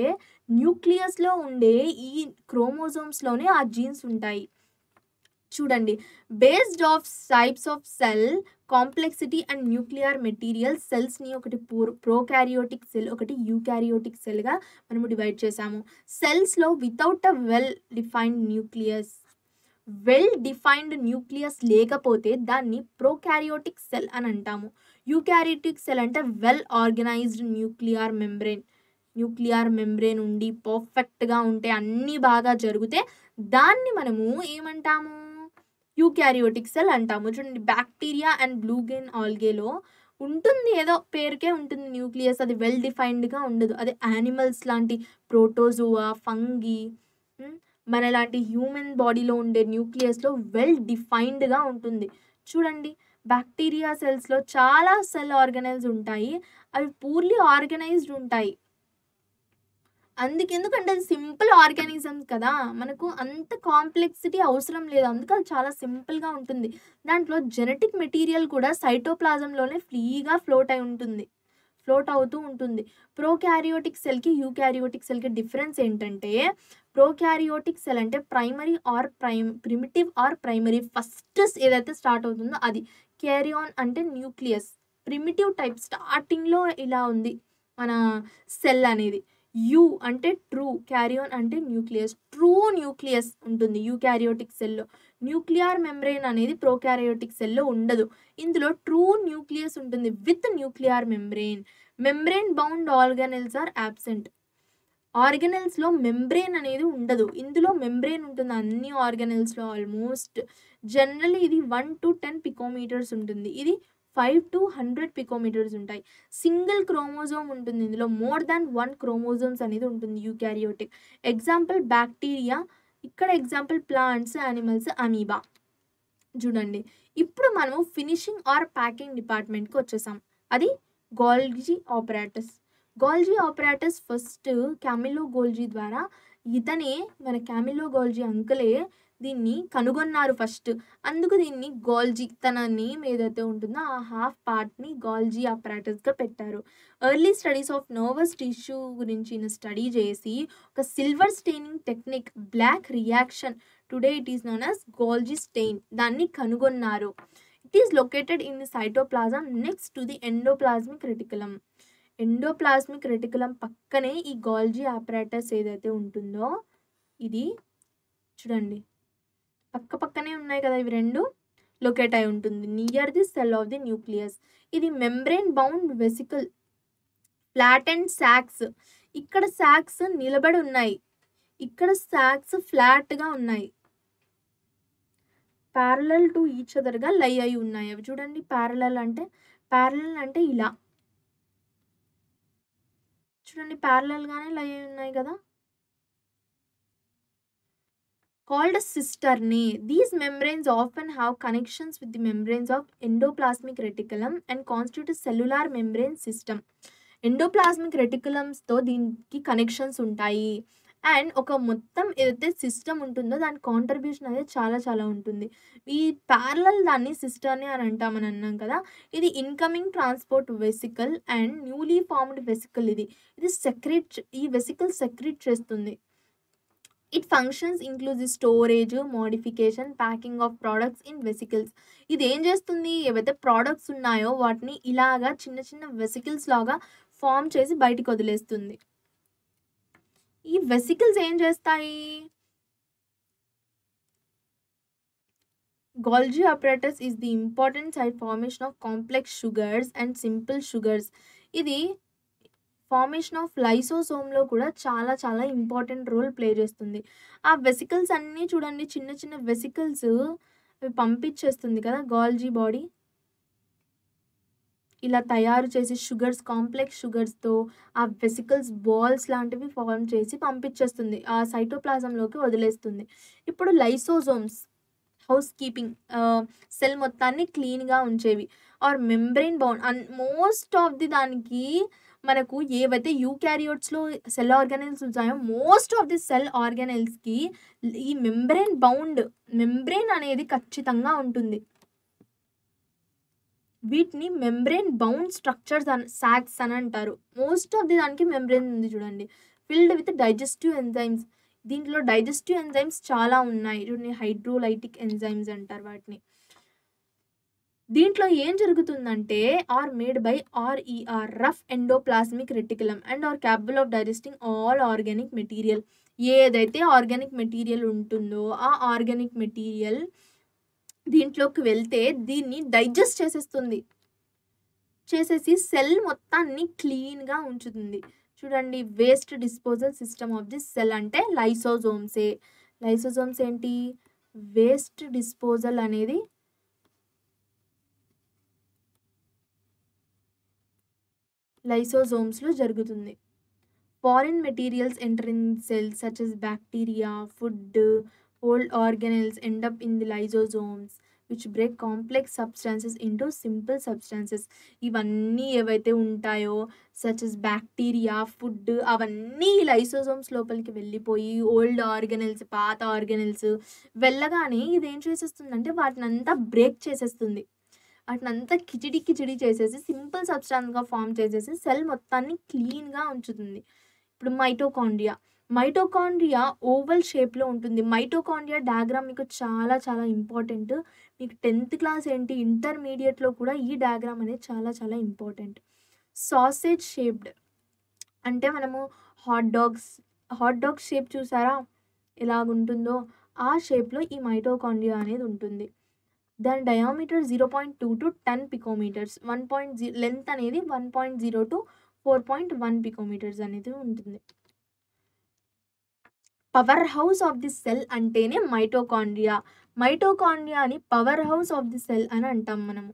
Speaker 1: న్యూక్లియస్‌లో ఉండే ఈ క్రోమోజోమ్స్‌లోనే ఆ జీన్స్ ఉంటాయి. చూడండి based of types of cell complexity and nuclear material సెల్స్‌ని ఒకటి ప్రోకారియోటిక్ సెల్, ఒకటి యూకారియోటిక్ సెల్‌గా మనము డివైడ్ చేసాము. సెల్స్‌లో without a well defined nucleus లేకపోతే దాన్ని ప్రోకారియోటిక్ సెల్ అని అంటాము. యూకారియోటిక్ సెల్ అంటే వెల్ ఆర్గనైజ్డ్ న్యూక్లియర్ మెంబ్రేన్ ఉండి పర్ఫెక్ట్గా ఉంటే అన్నీ బాగా జరిగితే దాన్ని మనము ఏమంటాము? యూకారియోటిక్ సెల్ అంటాము. చూడండి బ్యాక్టీరియా అండ్ బ్లూగిన్ ఆల్గేలో ఉంటుంది, ఏదో పేరుకే ఉంటుంది న్యూక్లియస్. అది వెల్ డిఫైన్డ్గా ఉండదు. అదే యానిమల్స్ లాంటి ప్రోటోజోవా, ఫంగి, మనలాంటి హ్యూమన్ బాడీలో ఉండే న్యూక్లియస్లో వెల్ డిఫైన్డ్గా ఉంటుంది. చూడండి బ్యాక్టీరియా సెల్స్‌లో చాలా సెల్ ఆర్గనెల్స్ ఉంటాయి. అవి పూర్లీ ఆర్గనైజ్డ్ ఉంటాయి. ఎందుకంటే అది సింపుల్ ఆర్గానిజమ్స్ కదా! మనకు అంత కాంప్లెక్సిటీ అవసరం లేదు. అందుకే అది చాలా సింపుల్‌గా ఉంటుంది. దాంట్లో జెనెటిక్ మెటీరియల్ కూడా సైటోప్లాజంలోనే ఫ్రీగా ఫ్లోట్ అవుతూ ఉంటుంది. ప్రోకారియోటిక్ సెల్‌కి, యూకారియోటిక్ సెల్‌కి డిఫరెన్స్ ఏంటంటే ప్రోకారియోటిక్ సెల్ అంటే ప్రిమిటివ్ ఆర్ ప్రైమరీ ఫస్ట్ ఏదైతే స్టార్ట్ అవుతుందో అది. క్యారియాన్ అంటే న్యూక్లియస్. ప్రిమిటివ్ టైప్ స్టార్టింగ్‌లో ఇలా ఉంది మన సెల్ అనేది. యూ అంటే ట్రూ, క్యారియాన్ అంటే న్యూక్లియస్. ట్రూ న్యూక్లియస్ ఉంటుంది యూకారియోటిక్ సెల్‌లో. న్యూక్లియర్ మెంబ్రేన్ అనేది ప్రోకారియోటిక్ సెల్‌లో ఉండదు. ఇందులో ట్రూ న్యూక్లియస్ ఉంటుంది with nuclear membrane. Membrane bound organelles are absent. ఆర్గనెల్స్‌లో మెంబ్రేన్ అనేది ఉండదు. ఇందులో మెంబ్రేన్ ఉంటుంది అన్ని ఆర్గనెల్స్‌లో ఆల్మోస్ట్. జనరల్లీ ఇది 1-10 పికోమీటర్స్ ఉంటుంది. ఇది 5-100 పికోమీటర్స్ ఉంటాయి. సింగిల్ క్రోమోజోమ్ ఉంటుంది. ఇందులో మోర్ దాన్ 1 క్రోమోజోమ్స్ అనేది ఉంటుంది యూకారియోటిక్. ఎగ్జాంపుల్ బ్యాక్టీరియా, ఇక్కడ ఎగ్జాంపుల్ ప్లాంట్స్, యానిమల్స్, అమీబా. చూడండి ఇప్పుడు మనము ఫినిషింగ్ ఆర్ ప్యాకింగ్ డిపార్ట్మెంట్‌కి వచ్చేసాం. అది గోల్జీ ఆపరేటస్ ఫస్ట్ కామిలో గోల్జీ ద్వారా మన కామిలో గోల్జీ అంకులే దీన్ని కనుగొన్నారు ఫస్ట్. అందుకు దీన్ని గోల్జీ తన నేమ్ ఏదైతే ఉంటుందో ఆ హాఫ్ పార్ట్‌ని గోల్జీ అపరాటస్‌గా పెట్టారు. Early studies of nervous tissue గురించి స్టడీ చేసి ఒక silver staining technique, black reaction today it is known as Golgi stain. దాన్ని కనుగొన్నారు. It is located in the cytoplasm next to the endoplasmic reticulum. Endoplasmic reticulum పక్కనే ఈ గోల్జీ apparatus ఏదైతే ఉంటుందో ఇది చూడండి పక్క పక్కనే ఉన్నాయి కదా, ఇవి రెండు లొకేట్ అయి ఉంటుంది near the cell of the nucleus. ఇది membrane bound vesicle flat and sacs. ఇక్కడ సాక్స్ నిలబడి ఉన్నాయి, ఇక్కడ సాక్స్ ఫ్లాట్గా ఉన్నాయి, ప్యారలల్ టు ఈచ్ అదర్గా లై అయి ఉన్నాయి. అవి చూడండి ప్యారలల్ అంటే ఇలా చూడండి ప్యారలల్గానే లై అయి ఉన్నాయి కదా. Called a cisternae. These membranes often have connections with the membranes of endoplasmic reticulum and constitute a cellular membrane system. Endoplasmic రెటికులమ్స్తో దీనికి కనెక్షన్స్ ఉంటాయి అండ్ ఒక మొత్తం ఏదైతే సిస్టమ్ ఉంటుందో దాని కాంట్రిబ్యూషన్ అనేది చాలా చాలా ఉంటుంది. ఈ ప్యారలల్ దాన్ని సిస్టర్ని అని అంటామని అన్నాం కదా. ఇది incoming transport vesicle and newly formed vesicle. ఇది ఈ వెసికల్ సెక్రెట్ చేస్తుంది. It functions include storage, modification, packing of products in vesicles. ఇది ఏం చేస్తుంది, ఏవైతే ప్రోడక్ట్స్ ఉన్నాయో వాటిని ఇలాగా చిన్న చిన్న వెసికల్స్ లాగా ఫామ్ చేసి బయటికి వదిలేస్తుంది. ఈ వెసికల్స్ ఏం చేస్తాయి, Golgi apparatus is the important site formation of complex sugars and simple sugars. ఇది ఫార్మేషన్ ఆఫ్ లైసోసోమ్లో కూడా చాలా చాలా ఇంపార్టెంట్ రోల్ ప్లే చేస్తుంది. ఆ వెసికల్స్ అన్నీ చూడండి చిన్న చిన్న వెసికల్స్ అవి పంపించేస్తుంది కదా గోల్జీ బాడీ. ఇలా తయారు చేసి షుగర్స్, కాంప్లెక్స్ షుగర్స్తో ఆ వెసికల్స్ బాల్స్ లాంటివి ఫార్మ్ చేసి పంపించేస్తుంది, ఆ సైటోప్లాజంలోకి వదిలేస్తుంది. ఇప్పుడు లైసోజోమ్స్ హౌస్ కీపింగ్, సెల్ మొత్తాన్ని క్లీన్గా ఉంచేవి. Are membrane bound and most of the దానికి మనకు ఏవైతే యూకారియోట్స్లో సెల్ ఆర్గానెల్స్ ఉంటాయో మోస్ట్ ఆఫ్ ది సెల్ ఆర్గానెల్స్కి ఈ మెంబ్రెయిన్ అనేది ఖచ్చితంగా ఉంటుంది. వీటిని మెంబ్రెయిన్ బౌండ్ స్ట్రక్చర్స్ సాక్స్ అని అంటారు. మోస్ట్ ఆఫ్ ది దానికి మెంబ్రెయిన్ ఉంది చూడండి, ఫిల్డ్ విత్ డైజెస్టివ్ ఎంజైమ్స్. దీంట్లో డైజెస్టివ్ ఎంజైమ్స్ చాలా ఉన్నాయి చూడండి, హైడ్రోలైటిక్ ఎంజైమ్స్ అంటారు వాటిని. దీంట్లో ఏం జరుగుతుందంటే are made by RER rough endoplasmic reticulum and are capable of digesting all organic material. ఏదైతే ఆర్గానిక్ మెటీరియల్ ఉంటుందో ఆ ఆర్గానిక్ మెటీరియల్ దీంట్లోకి వెళ్తే దీన్ని డైజెస్ట్ చేసేసి సెల్ మొత్తాన్ని క్లీన్గా ఉంచుతుంది. చూడండి waste disposal system of this cell అంటే లైసోజోమ్సే. లైసోజోమ్స్ ఏంటి, వేస్ట్ డిస్పోజల్ అనేది లైసోజోమ్స్లో జరుగుతుంది. Foreign materials enter in cells such as bacteria, food, old organelles end up in the lysosomes which break complex substances into simple substances. ఇవన్నీ ఏవైతే ఉంటాయో such as bacteria, food అవన్నీ lysosomes లోపలికి వెళ్ళిపోయి old organelles, పాత organelles వెళ్ళగానే ఇది ఏం చేసేస్తుందంటే వాటిని అంతా బ్రేక్ చేసేస్తుంది. వాటినంతా కిచిడి చేసేసి సింపుల్ సబ్స్టాన్స్గా ఫామ్ చేసేసి సెల్ మొత్తాన్ని క్లీన్గా ఉంచుతుంది. ఇప్పుడు మైటోకాండ్రియా ఓవల్ షేప్లో ఉంటుంది. మైటోకాండ్రియా డయాగ్రామ్ మీకు చాలా చాలా ఇంపార్టెంట్. మీకు 10th క్లాస్ ఏంటి ఇంటర్మీడియట్లో కూడా ఈ డయాగ్రామ్ అనేది చాలా చాలా ఇంపార్టెంట్. సాసేజ్ షేప్డ్ అంటే మనము హాట్ డాగ్స్ షేప్ చూసారా ఎలాగుంటుందో ఆ షేప్లో ఈ మైటోకాండ్రియా అనేది ఉంటుంది. దాని డయామీటర్ 0.2 to 10 పికోమీటర్స్, లెంత్ అనేది 1.0 to 4.1 పికోమీటర్స్ అనేది ఉంటుంది. Power house of the cell అంటేనే మైటోకాండ్రియాని power house of the cell అని అంటాం మనము.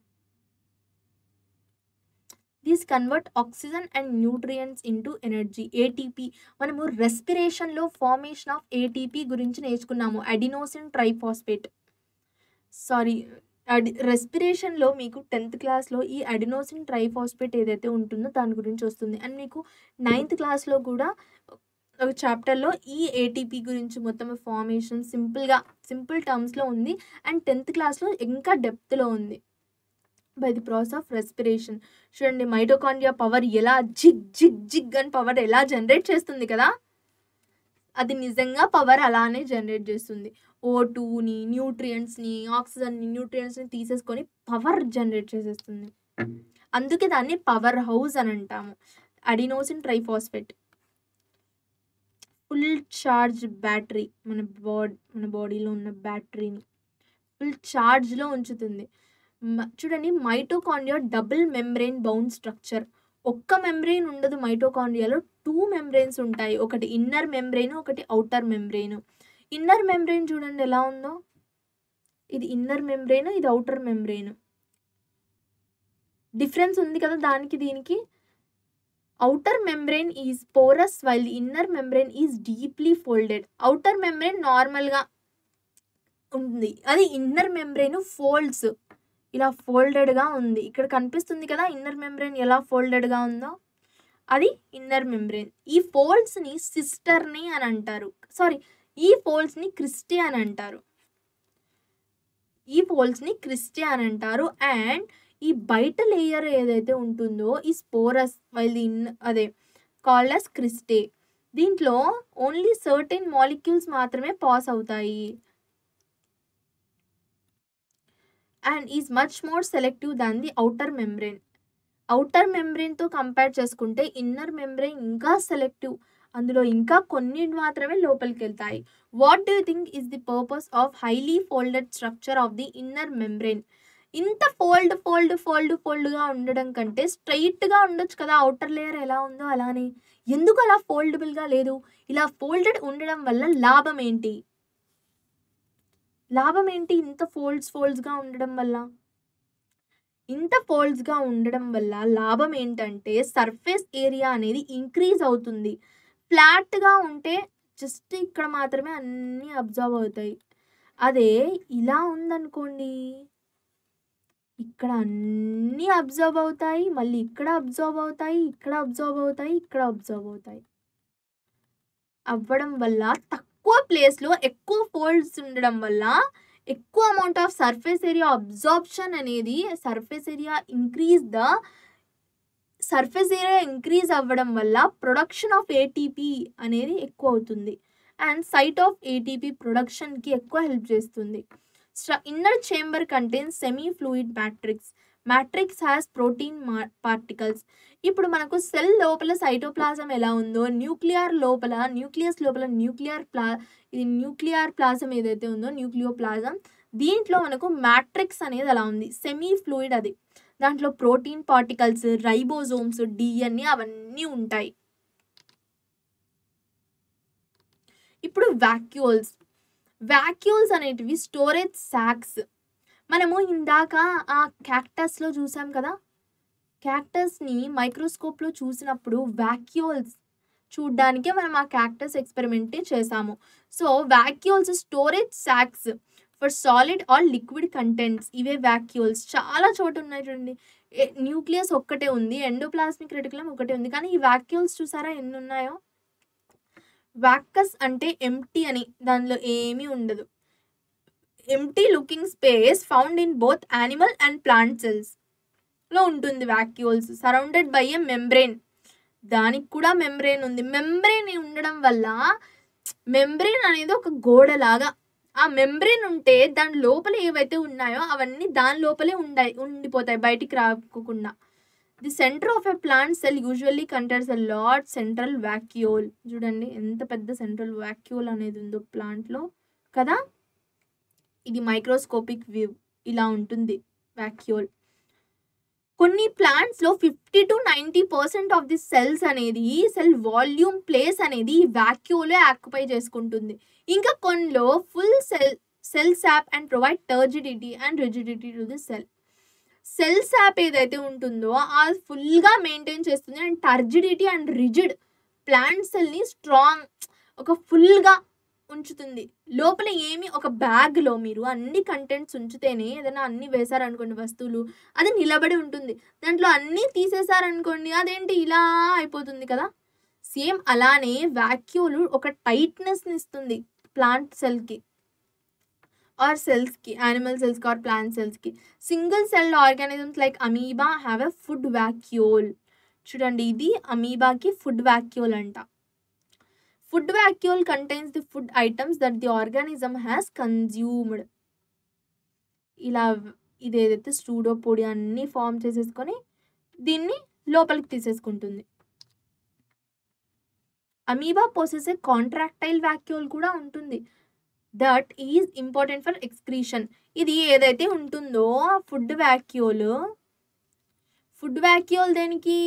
Speaker 1: These convert oxygen and nutrients into energy, ATP. మనము రెస్పిరేషన్లో ఫార్మేషన్ ఆఫ్ ATP గురించి నేర్చుకున్నాము, అడినోసిన్ ట్రైఫాస్ఫేట్. రెస్పిరేషన్లో మీకు 10th క్లాస్లో ఈ అడినోసిన్ ట్రైఫాస్ఫేట్ ఏదైతే ఉంటుందో దాని గురించి వస్తుంది. అండ్ మీకు 9th క్లాస్లో కూడా ఒక చాప్టర్లో ఈ ATP గురించి మొత్తం ఫార్మేషన్ సింపుల్ టర్మ్స్లో ఉంది. అండ్ 10th క్లాస్లో ఇంకా డెప్త్లో ఉంది by the process of respiration. చూడండి మైటోకాండ్రియా పవర్ ఎలా జిగ్ అని పవర్ ఎలా జనరేట్ చేస్తుంది కదా. అది నిజంగా పవర్ అలానే జనరేట్ చేస్తుంది. O2ని, న్యూట్రియంట్స్‌ని, ఆక్సిజన్‌ని, న్యూట్రియంట్స్‌ని తీసేసుకొని పవర్ జనరేట్ చేసేస్తుంది. అందుకే దాన్ని పవర్ హౌస్ అని అంటాము. Adenosine triphosphate full charge battery మన బాడీలో ఉన్న బ్యాటరీని ఫుల్ చార్జ్‌లో ఉంచుతుంది. చూడండి mitochondria double membrane bound structure. ఒక్క మెంబ్రేన్ ఉండదు మైటోకాండ్రియాలో 2 మెంబ్రేన్స్ ఉంటాయి. ఒకటి ఇన్నర్ మెంబ్రేన్, ఒకటి ఔటర్ మెంబ్రేన్. ఇన్నర్ మెంబ్రేన్ చూడండి ఎలా ఉందో. ఇది ఇన్నర్ మెంబ్రేన్, ఇది ఔటర్ మెంబ్రేన్. డిఫరెన్స్ ఉంది కదా దానికి దీనికి. Outer membrane is porous while the inner membrane is deeply folded. Outer membrane నార్మల్‌గా ఉంది. అది ఇన్నర్ మెంబ్రేన్ ఫోల్డ్స్ ఇలా ఫోల్డెడ్‌గా ఉంది. ఇక్కడ కనిపిస్తుంది కదా ఇన్నర్ మెంబ్రేన్ ఎలా ఫోల్డెడ్‌గా ఉందో. అది ఇన్నర్ మెంబ్రేన్. ఈ ఫోల్డ్స్‌ని సిస్టర్నీ అని అంటారు. ఈ ఫోల్డ్స్‌ని క్రిస్టీ అని అంటారు. అండ్ ఈ బయట లేయర్ ఏదైతే ఉంటుందో ఈ స్పోరస్ వైల్ అదే కాల్డ్ యాస్ క్రిస్టే. దీంట్లో ఓన్లీ సర్టెన్ మాలిక్యూల్స్ మాత్రమే పాస్ అవుతాయి. And is much more selective than the outer membrane. Outer మెంబ్రేన్తో కంపేర్ చేసుకుంటే ఇన్నర్ మెంబ్రేన్ ఇంకా సెలెక్టివ్. అందులో ఇంకా కొన్ని మాత్రమే లోపలికి వెళ్తాయి. What do you think is the purpose of highly folded structure of the inner membrane? ఇంత ఫోల్డ్గా ఉండడం కంటే స్ట్రైట్గా ఉండొచ్చు కదా. ఔటర్ లేయర్ ఎలా ఉందో అలానే. ఎందుకు అలా ఫోల్డబుల్గా లేదు? ఇలా ఫోల్డెడ్ ఉండడం వల్ల లాభం ఏంటి? ఇంత ఫోల్డ్స్గా ఉండడం వల్ల? లాభం ఏంటంటే సర్ఫేస్ ఏరియా అనేది ఇంక్రీజ్ అవుతుంది. ఫ్లాట్‌గా ఉంటే జస్ట్ ఇక్కడ మాత్రమే అన్నీ అబ్జర్వ్ అవుతాయి. అదే ఇలా ఉందనుకోండి, ఇక్కడ అన్నీ అబ్జర్వ్ అవుతాయి. మళ్ళీ ఇక్కడ అబ్జర్వ్ అవుతాయి, ఇక్కడ అబ్జర్వ్ అవుతాయి, ఇక్కడ అబ్జర్వ్ అవుతాయి. అవ్వడం వల్ల తక్కువ ప్లేస్‌లో ఎక్కువ ఫోల్డ్స్ ఉండడం వల్ల ఎక్కువ amount of surface area absorption అనేది సర్ఫేస్ ఏరియా ఇంక్రీజ్ అవ్వడం వల్ల ప్రొడక్షన్ ఆఫ్ ఏటీపీ అనేది ఎక్కువ అవుతుంది. అండ్ సైట్ ఆఫ్ ఏటీపీ ప్రొడక్షన్‌కి ఎక్కువ హెల్ప్ చేస్తుంది. Inner chamber contains semi fluid matrix has protein particles. ఇప్పుడు మనకు సెల్ లోపల సైటోప్లాజం ఎలా ఉందో న్యూక్లియస్ లోపల న్యూక్లియర్ ప్లాజం ఏదైతే ఉందో న్యూక్లియోప్లాజం, దీంట్లో మనకు మ్యాట్రిక్స్ అనేది అలా ఉంది. సెమీ ఫ్లూయిడ్ అది. దాంట్లో ప్రోటీన్ పార్టికల్స్, రైబోజోమ్స్, డిఎన్ఏ అవన్నీ ఉంటాయి. ఇప్పుడు వాక్యూల్స్ అనేటివి స్టోరేజ్ సాక్స్. మనము ఇందాక ఆ క్యాక్టస్లో చూసాం కదా. క్యాక్టస్ని మైక్రోస్కోప్లో చూసినప్పుడు వాక్యూల్స్ చూడ్డానికే మనం ఆ క్యాక్టస్ ఎక్స్పెరిమెంటే చేసాము. So vacuoles storage sacs for solid or liquid contents. ఇవే వాక్యూల్స్. చాలా చోట ఉన్నాయి చూడండి. న్యూక్లియస్ ఒక్కటే ఉంది, ఎండోప్లాస్మిక్ రెటిక్యులం ఒకటే ఉంది, కానీ ఈ వాక్యూల్స్ చూసారా ఎన్ని ఉన్నాయో. వాకస్ అంటే ఎంప్టీ అని, దానిలో ఏమీ ఉండదు. Empty looking space found in both animal and plant cells లో ఉంటుంది vacuoles. Surrounded by A membrane. దానికి కూడా మెంబ్రెయిన్ ఉంది. మెంబ్రెయిన్ ఉండడం వల్ల మెంబ్రెయిన్ అనేది ఒక గోడలాగా. ఆ మెంబ్రెయిన్ ఉంటే దాని లోపల ఏవైతే ఉన్నాయో అవన్నీ దాని లోపలే ఉండిపోతాయి, బయటికి రాకుండా. The centre of a plant cell usually contains a large central vacuole. చూడండి ఎంత పెద్ద సెంట్రల్ వాక్యూల్ అనేది ఉందో ప్లాంట్లో కదా. ఇది మైక్రోస్కోపిక్ వ్యూ. ఇలా ఉంటుంది వాక్యూల్. కొన్ని ప్లాంట్స్లో 50 to 90% ఆఫ్ ది సెల్స్ అనేది సెల్ వాల్యూమ్ ప్లేస్ అనేది వాక్యూలే ఆక్యుపై చేసుకుంటుంది. ఇంకా కొన్నిలో full cell sap and provide turgidity and rigidity to the cell sap ఏదైతే ఉంటుందో అది ఫుల్గా మెయింటైన్ చేస్తుంది. And turgidity and rigid plant సెల్ని స్ట్రాంగ్ ఒక ఫుల్గా ఉంచుతుంది. లోపల ఏమి ఒక బ్యాగ్లో మీరు అన్ని కంటెంట్స్ ఉంచితేనే, ఏదైనా అన్ని వేశారనుకోండి వస్తువులు, అది నిలబడి ఉంటుంది. దాంట్లో అన్నీ తీసేశారనుకోండి అదేంటి ఇలా అయిపోతుంది కదా. సేమ్ అలానే వాక్యూల్ ఒక టైట్నెస్ని ఇస్తుంది ప్లాంట్ సెల్కి ఆర్ సెల్స్కి, యానిమల్ సెల్స్కి ఆర్ ప్లాంట్ సెల్స్కి. Single cell organisms like amoeba have a food vacuole. చూడండి ఇది అమీబాకి ఫుడ్ వాక్యూల్ అంట. Food vacuole contains the food items that the organism has consumed. ఇలా ఇదేదైతే స్టూడో పొడి అన్నీ ఫామ్ చేసేసుకొని దీన్ని లోపలికి తీసేసుకుంటుంది. Amoeba possess a contractile vacuole కూడా ఉంటుంది. That is important for excretion. ఇది ఏదైతే ఉంటుందో ఫుడ్ వాక్యూల్ దేనికి?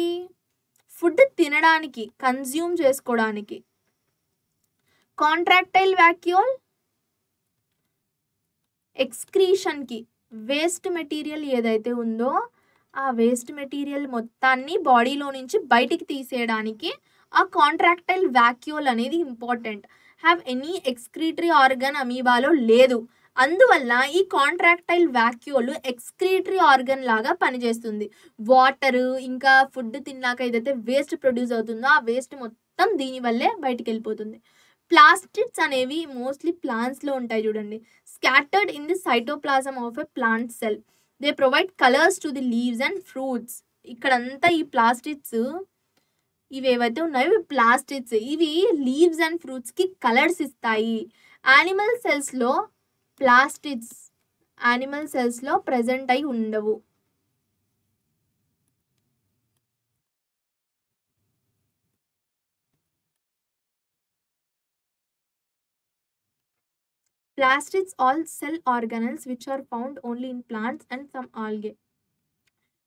Speaker 1: ఫుడ్ తినడానికి, కన్జ్యూమ్ చేసుకోవడానికి. కాంట్రాక్టైల్ వాక్యూల్ ఎక్స్క్రీషన్కి. వేస్ట్ మెటీరియల్ ఏదైతే ఉందో ఆ వేస్ట్ మెటీరియల్ మొత్తాన్ని బాడీలో నుంచి బయటికి తీసేయడానికి ఆ కాంట్రాక్టైల్ వాక్యూల్ అనేది important. Have any excretory organ అమీబాలో లేదు. అందువల్ల ఈ కాంట్రాక్టైల్ వాక్యూల్ ఎక్స్క్రీటరీ ఆర్గన్ లాగా పనిచేస్తుంది. వాటర్ ఇంకా ఫుడ్ తిన్నాక ఏదైతే వేస్ట్ ప్రొడ్యూస్ అవుతుందో ఆ వేస్ట్ మొత్తం దీనివల్లే బయటికి వెళ్ళిపోతుంది. ప్లాస్టిడ్స్ అనేవి మోస్ట్లీ ప్లాంట్స్లో ఉంటాయి చూడండి. Scattered in the cytoplasm of a plant cell. They provide colours to the leaves and fruits. ఇక్కడంతా ఈ ప్లాస్టిడ్స్ ఇవి ఏవైతే ఉన్నాయో ఇవి ప్లాస్టిడ్స్. ఇవి లీవ్స్ అండ్ ఫ్రూట్స్కి కలర్స్ ఇస్తాయి. యానిమల్ సెల్స్లో ప్లాస్టిడ్స్ ప్రెజెంట్ అయి ఉండవు. Plastids all cell organelles which are found only in plants and some algae.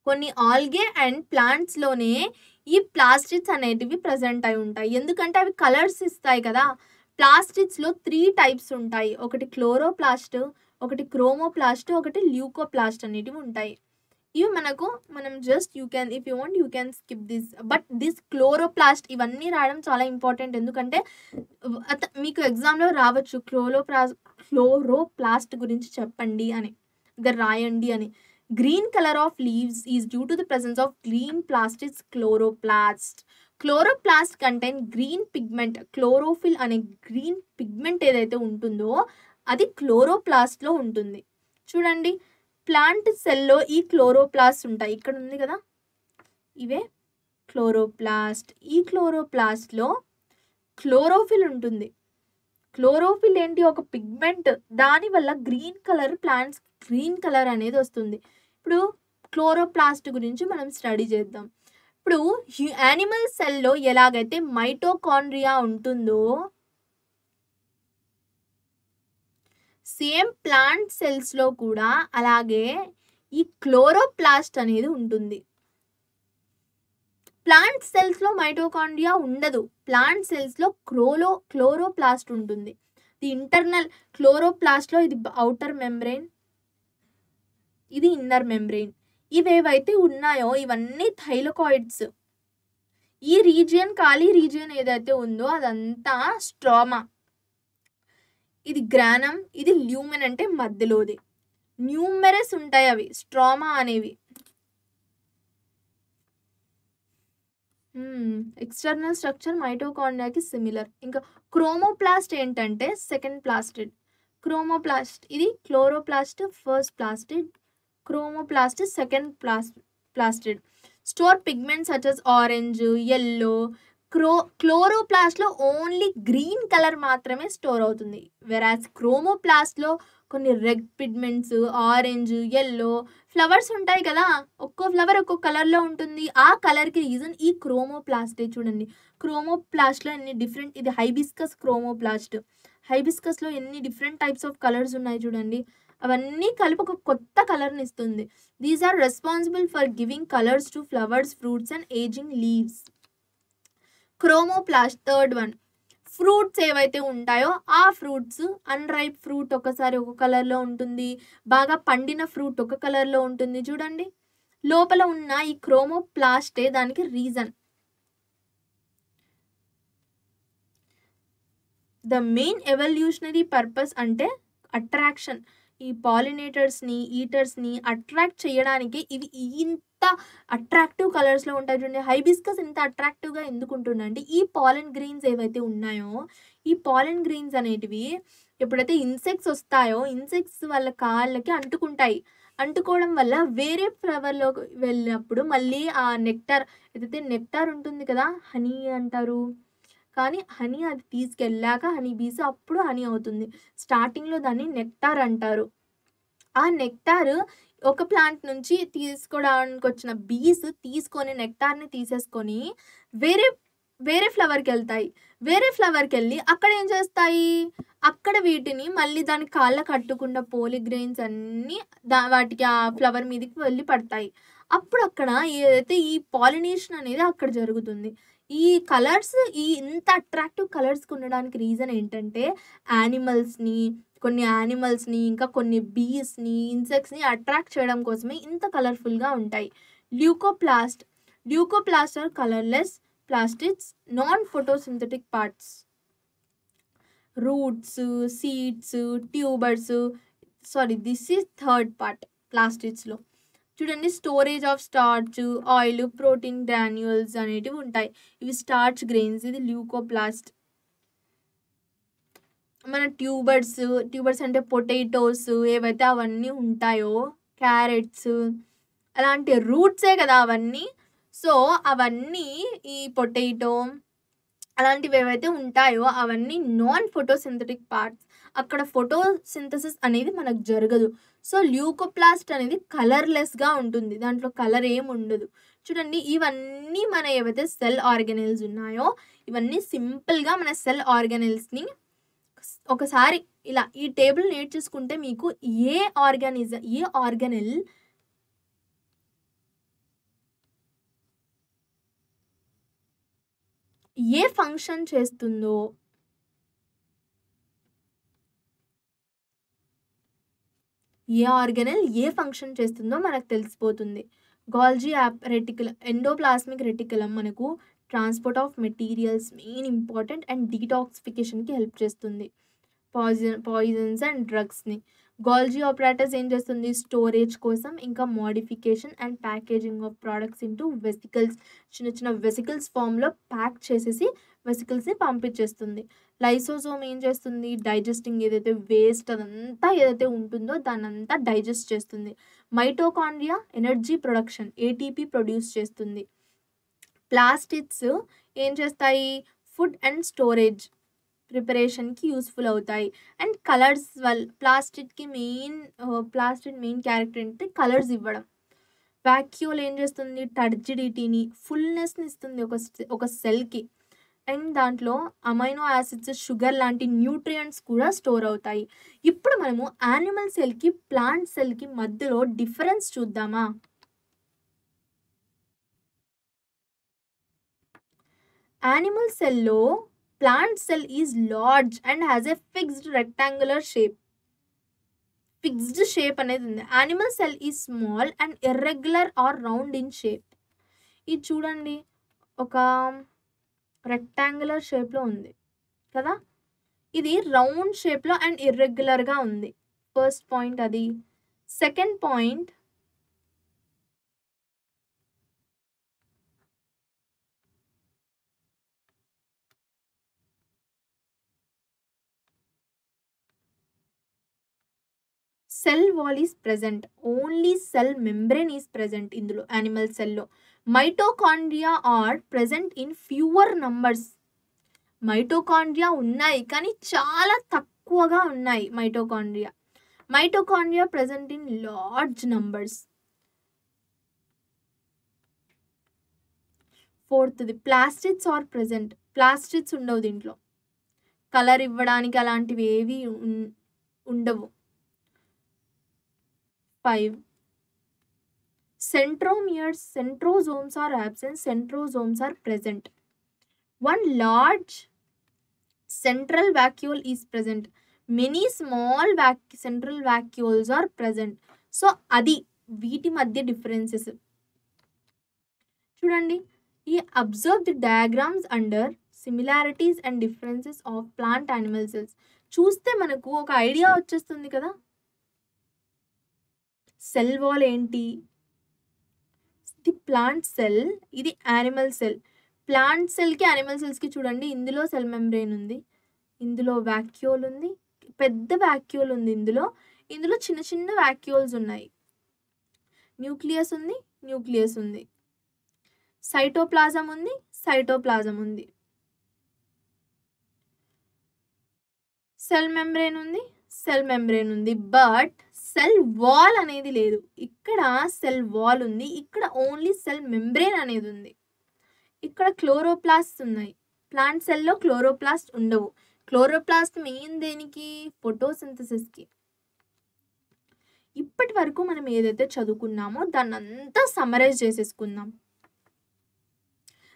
Speaker 1: కొన్ని ఆల్గే అండ్ ప్లాంట్స్లోనే ఈ ప్లాస్టిడ్స్ అనేటివి ప్రజెంట్ అయి ఉంటాయి. ఎందుకంటే అవి కలర్స్ ఇస్తాయి కదా. ప్లాస్టిడ్స్లో 3 టైప్స్ ఉంటాయి. ఒకటి క్లోరోప్లాస్ట్, ఒకటి క్రోమోప్లాస్ట్, ఒకటి ల్యూకోప్లాస్ట్ అనేటివి ఉంటాయి. ఇవి మనం just you can skip this. But this chloroplast ఇవన్నీ రాయడం చాలా ఇంపార్టెంట్. ఎందుకంటే మీకు ఎగ్జామ్లో రావచ్చు క్లోరోప్లాస్ట్ గురించి చెప్పండి అని, రాయండి అని. Green colour of leaves is due to the presence of green plastids chloroplast. Chloroplast contain green pigment. Chlorophyll అనే గ్రీన్ పిగ్మెంట్ ఏదైతే ఉంటుందో అది క్లోరోప్లాస్ట్లో ఉంటుంది. చూడండి, ప్లాంట్ సెల్లో ఈ క్లోరోప్లాస్ట్ ఉంటాయి. ఇక్కడ ఉంది కదా, ఇవే క్లోరోప్లాస్ట్. ఈ క్లోరోప్లాస్ట్లో క్లోరోఫిల్ ఉంటుంది. క్లోరోఫిల్ ఏంటి? ఒక పిగ్మెంట్. దానివల్ల ప్లాంట్స్ గ్రీన్ కలర్ అనేది వస్తుంది. ఇప్పుడు క్లోరోప్లాస్ట్ గురించి మనం స్టడీ చేద్దాం. ఇప్పుడు యానిమల్ సెల్లో ఎలాగైతే మైటోకాండ్రియా ఉంటుందో సేమ్ ప్లాంట్ సెల్స్లో కూడా అలాగే ఈ క్లోరోప్లాస్ట్ అనేది ఉంటుంది. ప్లాంట్ సెల్స్లో మైటోకాండ్రియా ఉండదు. ప్లాంట్ సెల్స్లో క్లోరోప్లాస్ట్ ఉంటుంది. ది ఇంటర్నల్ క్లోరోప్లాస్ట్లో ఇది అవుటర్ మెంబ్రెయిన్, ఇది ఇన్నర్ మెంబ్రెయిన్. ఇవేవైతే ఉన్నాయో ఇవన్నీ థైలకాయిడ్స్. ఈ ఖాళీ రీజియన్ ఏదైతే ఉందో అదంతా స్ట్రోమా. ఇది గ్రానం, ఇది ల్యూమెన్ అంటే మధ్యలోది. న్యూమెరస్ ఉంటాయి అవి స్ట్రోమా అనేవి. ఎక్స్టర్నల్ స్ట్రక్చర్ మైటోకాండ్రియాకి సిమిలర్. ఇంకా క్రోమోప్లాస్ట్ ఏంటంటే సెకండ్ ప్లాస్టిడ్. క్రోమోప్లాస్ట్ ఇది chloroplast first plastid, chromoplast second plastid. Store pigments such as orange, yellow. క్లోరోప్లాస్ట్లో ఓన్లీ గ్రీన్ కలర్ మాత్రమే స్టోర్ అవుతుంది. వెరాజ్ క్రోమోప్లాస్ట్లో కొన్ని red pigments, orange, yellow flowers ఉంటాయి కదా, ఒక్కో ఫ్లవర్ ఒక్కో కలర్లో ఉంటుంది. ఆ కలర్కి రీజన్ ఈ క్రోమోప్లాస్టే. చూడండి, క్రోమోప్లాస్ట్లో ఎన్ని డిఫరెంట్, ఇది హైబిస్కస్ క్రోమోప్లాస్ట్. హైబిస్కస్లో ఎన్ని డిఫరెంట్ టైప్స్ ఆఫ్ కలర్స్ ఉన్నాయి చూడండి. అవన్నీ కలిపి ఒక కొత్త కలర్ని ఇస్తుంది. These are responsible for giving colours to flowers, fruits and ageing leaves. Chromoplast third one. Fruits ఏవైతే ఉంటాయో ఆ ఫ్రూట్స్, అన్రైప్ ఫ్రూట్ ఒకసారి ఒక కలర్లో ఉంటుంది, బాగా పండిన ఫ్రూట్ ఒక కలర్లో ఉంటుంది. చూడండి, లోపల ఉన్న ఈ క్రోమోప్లాస్టే దానికి reason. The main evolutionary purpose అంటే అట్రాక్షన్. ఈ పాలినేటర్స్ని, ఈటర్స్ని అట్రాక్ట్ చేయడానికి ఇవి ఇంత అట్రాక్టివ్ కలర్స్లో ఉంటాయి. చూడండి, హైబిస్కస్ ఇంత అట్రాక్టివ్గా ఎందుకు ఉంటుందంటే ఈ పాలన్ గ్రెయిన్స్ ఏవైతే ఉన్నాయో ఈ పాలన్ గ్రెయిన్స్ అనేటివి ఎప్పుడైతే ఇన్సెక్ట్స్ వస్తాయో ఇన్సెక్ట్స్ వాళ్ళ కాళ్ళకి అంటుకుంటాయి. అంటుకోవడం వల్ల వేరే ఫ్లవర్లోకి వెళ్ళినప్పుడు మళ్ళీ ఆ నెక్టార్ ఏదైతే నెక్టార్ ఉంటుంది కదా, హనీ అంటారు కానీ హనీ అది తీసుకెళ్ళాక హనీ బీస్ అప్పుడు హనీ అవుతుంది. స్టార్టింగ్‌లో దాన్ని నెక్టార్ అంటారు. ఆ నెక్టార్ ఒక ప్లాంట్ నుంచి తీసుకోవడానికొచ్చిన బీస్ తీసుకొని నెక్టార్‌ని తీసేసుకొని వేరే వేరే ఫ్లవర్‌కెళ్తాయి. వేరే ఫ్లవర్‌కెళ్ళి అక్కడ ఏం చేస్తాయి? అక్కడ వీటిని మళ్ళీ దాని కాళ్ళకి కట్టకుండా పోలీగ్రెయిన్స్ అన్నీ వాటికి ఆ ఫ్లవర్ మీదకి వెళ్ళి పడతాయి. అప్పుడు అక్కడ ఏదైతే ఈ పాలినేషన్ అనేది అక్కడ జరుగుతుంది. ఈ కలర్స్ ఇంత అట్రాక్టివ్ కలర్స్‌కి ఉండడానికి రీజన్ ఏంటంటే యానిమల్స్‌ని ఇంకా కొన్ని బీస్‌ని, ఇన్సెక్ట్స్‌ని అట్రాక్ట్ చేయడం కోసమే ఇంత కలర్‌ఫుల్‌గా ఉంటాయి. Leucoplast. Leucoplast are colourless plastids, non-photosynthetic parts. Roots, seeds, tubers. Sorry, this is third part. Plastids లో చూడండి storage of starch, oil, protein granules అనేటివి ఉంటాయి. ఇవి స్టార్చ్ గ్రెయిన్స్. ఇది ల్యూకోప్లాస్ట్. మన ట్యూబర్స్ అంటే పొటాటోస్ ఏవైతే అవన్నీ ఉంటాయో, క్యారెట్స్ అలాంటి రూట్సే కదా అవన్నీ. సో అవన్నీ ఈ పొటాటో అలాంటివి ఏవైతే ఉంటాయో అవన్నీ నాన్ ఫోటోసింథటిక్ పార్ట్స్. అక్కడ ఫోటోసింథసిస్ అనేది మనకు జరగదు. సో ల్యూకోప్లాస్ట్ అనేది కలర్‌లెస్‌గా ఉంటుంది. దాంట్లో కలర్ ఏమి ఉండదు. చూడండి ఇవన్నీ మన ఏవైతే సెల్ ఆర్గానెల్స్ ఉన్నాయో ఇవన్నీ సింపుల్‌గా మన సెల్ ఆర్గానెల్స్‌ని ఒకసారి ఇలా ఈ టేబుల్ నేర్చేసుకుంటే మీకు ఏ ఆర్గానెల్ ఏ ఫంక్షన్ చేస్తుందో, ఏ ఫంక్షన్ చేస్తుందో మనకు తెలిసిపోతుంది. గోల్జీ ఎండోప్లాస్మిక్ రెటిక్యులం మనకు transport of materials main important and డీటాక్సిఫికేషన్‌కి హెల్ప్ చేస్తుంది. పాయిజన్స్ అండ్ డ్రగ్స్‌ని. గోల్జీ ఆపరేటర్స్ ఏం చేస్తుంది? స్టోరేజ్ కోసం, ఇంకా modification and packaging of products into vesicles. చిన్న వెసికల్స్ ఫామ్‌లో ప్యాక్ చేసేసి వెసికల్స్‌ని పంపించేస్తుంది. లైసోజోమ్ ఏం చేస్తుంది? డైజెస్టింగ్ ఏదైతే వేస్ట్ అదంతా ఏదైతే ఉంటుందో దాన్నంతా డైజెస్ట్ చేస్తుంది. Mitochondria energy production ATP produce చేస్తుంది. ప్లాస్టిడ్స్ ఏం చేస్తాయి? ఫుడ్ అండ్ స్టోరేజ్ ప్రిపరేషన్‌కి యూజ్‌ఫుల్ అవుతాయి. And colours plastid main character ఏంటంటే కలర్స్ ఇవ్వడం. వాక్యూల్ ఏం చేస్తుంది? టర్జిడిటీని, ఫుల్‌నెస్‌ని ఇస్తుంది ఒక సెల్‌కి. అండ్ దాంట్లో అమైనో యాసిడ్స్, షుగర్ లాంటి న్యూట్రియంట్స్ కూడా స్టోర్ అవుతాయి. ఇప్పుడు మనము యానిమల్ సెల్‌కి, ప్లాంట్ సెల్‌కి మధ్యలో డిఫరెన్స్ చూద్దామా? యానిమల్ సెల్‌లో plant cell is large and has a fixed rectangular shape. Fixed shape అనేది ఉంది. Animal cell is small and irregular or round in shape. ఇది చూడండి ఒక రెక్టాంగులర్ షేప్లో ఉంది కదా. ఇది రౌండ్ షేప్లో అండ్ ఇర్రెగ్యులర్గా ఉంది. ఫస్ట్ పాయింట్ అది. Second point cell wall is present. Only cell membrane is present ఇందులో యానిమల్ సెల్లో. Mitochondria are present in fewer numbers. Mitochondria ఉన్నాయి కానీ చాలా తక్కువగా ఉన్నాయి mitochondria. Mitochondria present in large numbers. ఫోర్త్ది ప్లాస్టిడ్స్ ఆర్ ప్రెజెంట్. ప్లాస్టిడ్స్ ఉండవు దీంట్లో. కలర్ ఇవ్వడానికి అలాంటివి ఏవి ఉండవు. 5 centrosomes are absent, centrosomes are present. One large central vacuole is present. Many small central vacuoles are present. So అది వీటి మధ్య డిఫరెన్సెస్ చూడండి. ఈ observe the diagrams under similarities and differences of plant animal cells. చూస్తే మనకు ఒక idea వచ్చేస్తుంది కదా. సెల్ వాల్ ఏంటి? ది ప్లాంట్ సెల్, ఇది యానిమల్ సెల్. ప్లాంట్ సెల్కి యానిమల్ సెల్స్కి చూడండి, ఇందులో సెల్ మెంబ్రెయిన్ ఉంది, ఇందులో వాక్యూల్ ఉంది, పెద్ద వాక్యూల్ ఉంది, ఇందులో చిన్న చిన్న వాక్యూల్స్ ఉన్నాయి. న్యూక్లియస్ ఉంది, సైటోప్లాజం ఉంది. సెల్ మెంబ్రేన్ ఉంది, సెల్ మెంబ్రేన్ ఉంది. బట్ సెల్ వాల్ అనేది లేదు. ఇక్కడ సెల్ వాల్ ఉంది, ఇక్కడ ఓన్లీ సెల్ మెంబ్రేన్ అనేది ఉంది. ఇక్కడ క్లోరోప్లాస్ట్ ఉన్నాయి. ప్లాంట్ సెల్లో క్లోరోప్లాస్ట్ ఉండవు. క్లోరోప్లాస్ట్ మెయిన్ దేనికి? ఫోటోసింథసిస్కి. ఇప్పటి వరకు మనం ఏదైతే చదువుకున్నామో దాన్ని అంతా సమ్మరైజ్ చేసేసుకుందాం.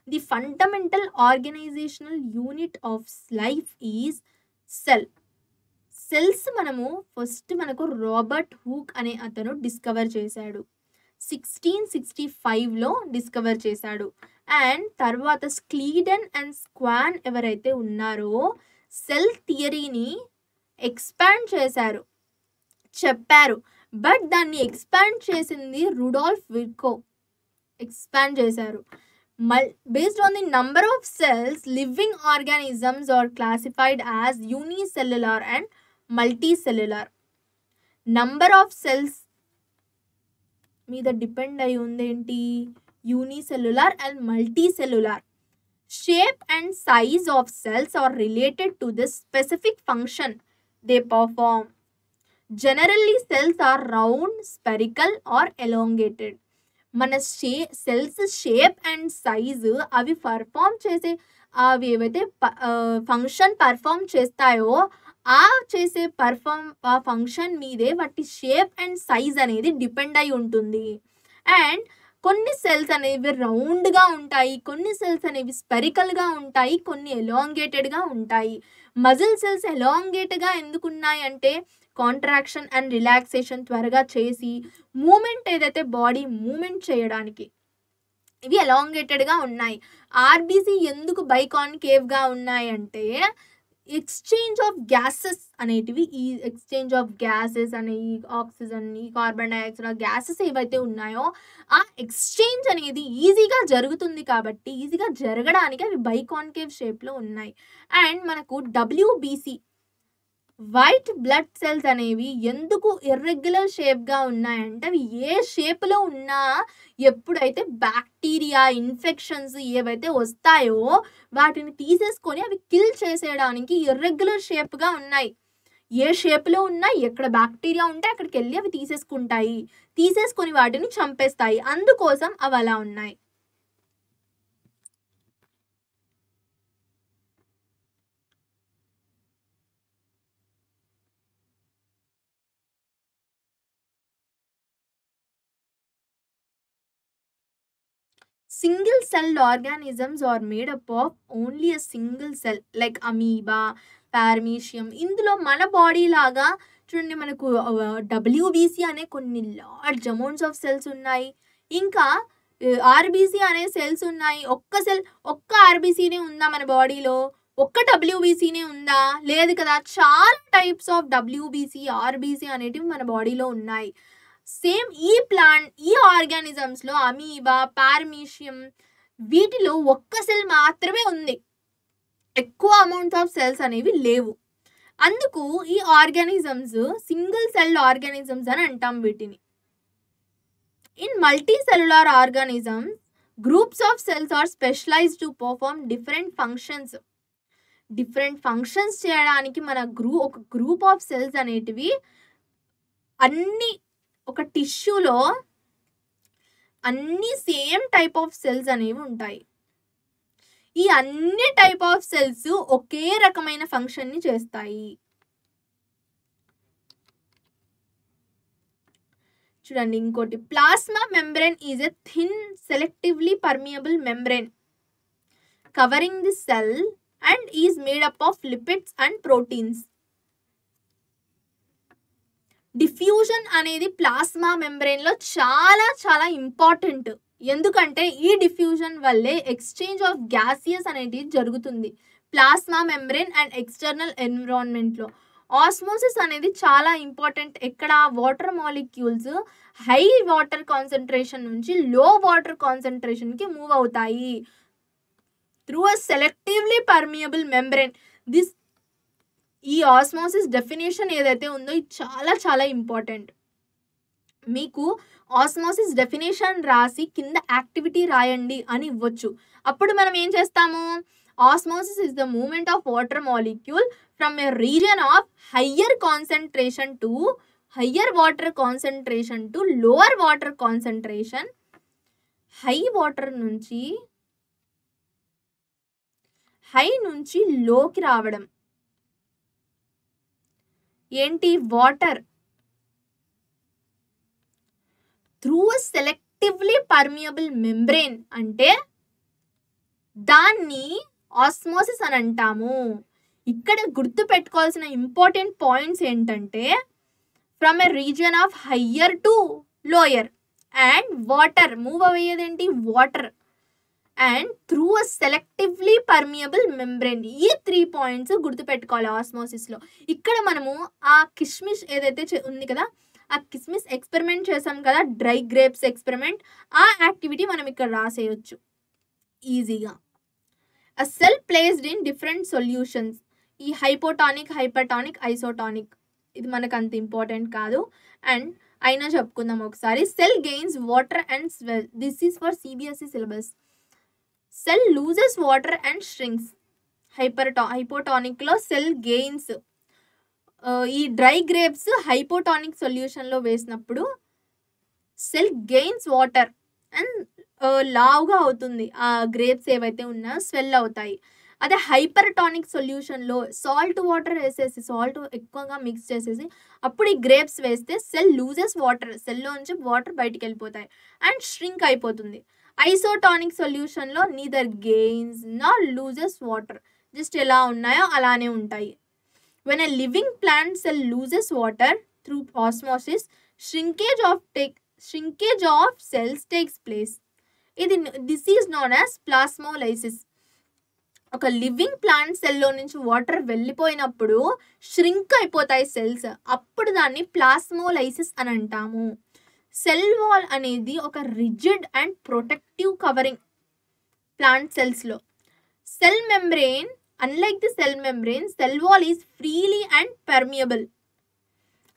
Speaker 1: The fundamental organisational unit of life is cell. Cells మనకు రాబర్ట్ హూక్ అనే అతను డిస్కవర్ చేశాడు. 1665లో డిస్కవర్ చేశాడు. అండ్ తర్వాత స్క్లీడెన్ అండ్ స్క్వాన్ ఎవరైతే ఉన్నారో సెల్ థియరీని ఎక్స్పాండ్ చేశారు, చెప్పారు. బట్ దాన్ని ఎక్స్పాండ్ చేసింది రుడాల్ఫ్ విర్కో. ఎక్స్పాండ్ చేశారు. Based on the number of cells, living organisms are classified as unicellular and multicellular. Number of cells మీద డిపెండ్ అయి ఉంది ఏంటి? Unicellular and multicellular. Shape and size of cells are related to the specific function they perform. Generally, cells are round, spherical or elongated. మన cells shape and size అవి అవి ఏవైతే function perform చేస్తాయో ఆ ఫంక్షన్ మీదే వాటి షేప్ అండ్ సైజ్ అనేది depend అయి ఉంటుంది. అండ్ కొన్ని సెల్స్ అనేవి రౌండ్గా ఉంటాయి, కొన్ని సెల్స్ అనేవి స్పెరికల్గా ఉంటాయి, కొన్ని ఎలాంగేటెడ్గా ఉంటాయి. మజిల్ సెల్స్ ఎలాంగేట్గా ఎందుకున్నాయి అంటే కాంట్రాక్షన్ అండ్ రిలాక్సేషన్ త్వరగా చేసి మూమెంట్ ఏదైతే బాడీ మూమెంట్ చేయడానికి ఇవి ఎలాంగేటెడ్గా ఉన్నాయి. ఆర్బీసీ ఎందుకు బైకాన్కేవ్గా ఉన్నాయి అంటే ఎక్స్చేంజ్ ఆఫ్ గ్యాసెస్ అనేటివి, ఈ ఎక్స్చేంజ్ ఆఫ్ గ్యాసెస్ అనే ఈ ఆక్సిజన్, ఈ కార్బన్ డైఆక్సైడ్ గ్యాసెస్ ఏవైతే ఉన్నాయో ఆ ఎక్స్చేంజ్ అనేది ఈజీగా జరుగుతుంది కాబట్టి ఈజీగా జరగడానికి అవి బైకాన్కేవ్ షేప్లో ఉన్నాయి. అండ్ మనకు డబ్ల్యూబీసీ వైట్ బ్లడ్ సెల్స్ అనేవి ఎందుకు ఇర్రెగ్యులర్ షేప్గా ఉన్నాయంటే అవి ఏ షేప్లో ఉన్నా ఎప్పుడైతే బ్యాక్టీరియా ఇన్ఫెక్షన్స్ ఏవైతే వస్తాయో వాటిని తీసేసుకొని అవి కిల్ చేసేయడానికి ఇర్రెగ్యులర్ షేప్గా ఉన్నాయి. ఏ షేప్లో ఉన్నా ఎక్కడ బ్యాక్టీరియా ఉంటే అక్కడికి వెళ్ళి అవి తీసేసుకొని వాటిని చంపేస్తాయి. అందుకోసం అవి అలా ఉన్నాయి. Single-celled organisms are made up of only a single cell like amoeba, paramecium. ఇందులో మన బాడీ లాగా చూడండి మనకు డబ్ల్యూబీసీ అనే కొన్ని లార్జ్ అమౌంట్స్ ఆఫ్ సెల్స్ ఉన్నాయి, ఇంకా ఆర్బీసీ అనే సెల్స్ ఉన్నాయి. ఒక్క ఆర్బీసీనే ఉందా మన బాడీలో? ఒక్క డబ్ల్యూబీసీనే ఉందా? లేదు కదా. చాలా టైప్స్ ఆఫ్ డబ్ల్యూబీసీ ఆర్బీసీ అనేటివి మన బాడీలో ఉన్నాయి. సేమ్ ఈ ఆర్గానిజమ్స్లో అమీబా, పారమీషియం వీటిలో ఒక్క సెల్ మాత్రమే ఉంది, ఎక్కువ అమౌంట్ ఆఫ్ సెల్స్ అనేవి లేవు. అందుకు ఈ ఆర్గానిజమ్స్ సింగిల్ సెల్ ఆర్గానిజమ్స్ అని అంటాం వీటిని. In multicellular organisms groups of cells are specialised to perform different functions చేయడానికి ఒక గ్రూప్ ఆఫ్ సెల్స్ అనేటివి అన్ని ఒక టిష్యూలో అన్ని సేమ్ టైప్ ఆఫ్ సెల్స్ అనేవి ఉంటాయి. ఈ అన్ని టైప్ ఆఫ్ సెల్స్ ఒకే రకమైన ఫంక్షన్ని చేస్తాయి. చూడండి ఇంకోటి, plasma membrane is a thin selectively permeable membrane covering the cell and is made up of lipids and proteins. Diffusion అనేది ప్లాస్మా మెంబ్రేన్లో చాలా చాలా ఇంపార్టెంట్. ఎందుకంటే ఈ డిఫ్యూజన్ వల్లే ఎక్స్చేంజ్ ఆఫ్ గ్యాసియస్ అనేది జరుగుతుంది ప్లాస్మా మెంబ్రేన్ అండ్ ఎక్స్టర్నల్ ఎన్విరాన్మెంట్లో. ఆస్మోసిస్ అనేది చాలా ఇంపార్టెంట్. ఎక్కడ water molecules high water concentration నుంచి లో వాటర్ కాన్సన్ట్రేషన్కి మూవ్ అవుతాయి through a selectively permeable membrane. ఈ ఆస్మోసిస్ డెఫినేషన్ ఏదైతే ఉందో ఇది చాలా చాలా ఇంపార్టెంట్. మీకు ఆస్మోసిస్ డెఫినేషన్ రాసి కింద యాక్టివిటీ రాయండి అని ఇవ్వచ్చు. అప్పుడు మనం ఏం చేస్తాము, Osmosis is the movement of water molecule from a region of higher water concentration to lower water concentration. High నుంచి లోకి రావడం. ఏంటి? Water through selectively permeable membrane అంటే దాన్ని ఆస్మోసిస్ అని అంటాము. ఇక్కడ గుర్తు పెట్టుకోవాల్సిన ఇంపార్టెంట్ పాయింట్స్ ఏంటంటే from a region of higher to lower and water move అయ్యేదేంటి? Water and through a selectively permeable membrane. ఈ 3 పాయింట్స్ గుర్తుపెట్టుకోవాలి ఆస్మోసిస్లో. ఇక్కడ మనము ఆ కిస్మిస్ ఏదైతే ఉంది కదా, ఆ కిస్మిస్ ఎక్స్పెరిమెంట్ చేసాం కదా, డ్రై గ్రేప్స్ ఎక్స్పెరిమెంట్, ఆ యాక్టివిటీ మనం ఇక్కడ రాసేయచ్చు ఈజీగా. A cell placed in different solutions. ఈ హైపోటానిక్, హైపర్టానిక్, ఐసోటానిక్ ఇది మనకు అంత ఇంపార్టెంట్ కాదు. అండ్ అయినా చెప్పుకుందాం ఒకసారి. Cell gains water and swell. This is for CBSE syllabus. Cell loses water and shrinks. హైపోటానిక్లో సెల్ గెయిన్స్. ఈ డ్రై గ్రేప్స్ హైపోటానిక్ సొల్యూషన్లో వేసినప్పుడు సెల్ గెయిన్స్ వాటర్ అండ్ లావుగా అవుతుంది. ఆ గ్రేప్స్ ఏవైతే ఉన్నాయో స్వెల్ అవుతాయి. అదే హైపర్టానిక్ సొల్యూషన్లో సాల్ట్ వాటర్ వేసేసి, సాల్ట్ ఎక్కువగా మిక్స్ చేసేసి అప్పుడు ఈ గ్రేప్స్ వేస్తే సెల్ లూజెస్ వాటర్, సెల్లో నుంచి వాటర్ బయటికి వెళ్ళిపోతాయి అండ్ ష్రింక్ అయిపోతుంది. ఐసోటానిక్ సొల్యూషన్లో నీదర్ గెయిన్స్ నార్ లూజెస్ వాటర్, జస్ట్ ఎలా ఉన్నాయో అలానే ఉంటాయి. When a living plant cell loses water through osmosis, shrinkage of cells takes place. This is known as plasmolysis. ఒక లివింగ్ ప్లాంట్ సెల్లో నుంచి వాటర్ వెళ్ళిపోయినప్పుడు ష్రింక్ అయిపోతాయి సెల్స్, అప్పుడు దాన్ని ప్లాస్మోలైసిస్ అని అంటాము. సెల్ వాల్ అనేది ఒక rigid and protective covering plant సెల్స్లో. Cell membrane, unlike the cell membrane, cell wall is freely and permeable.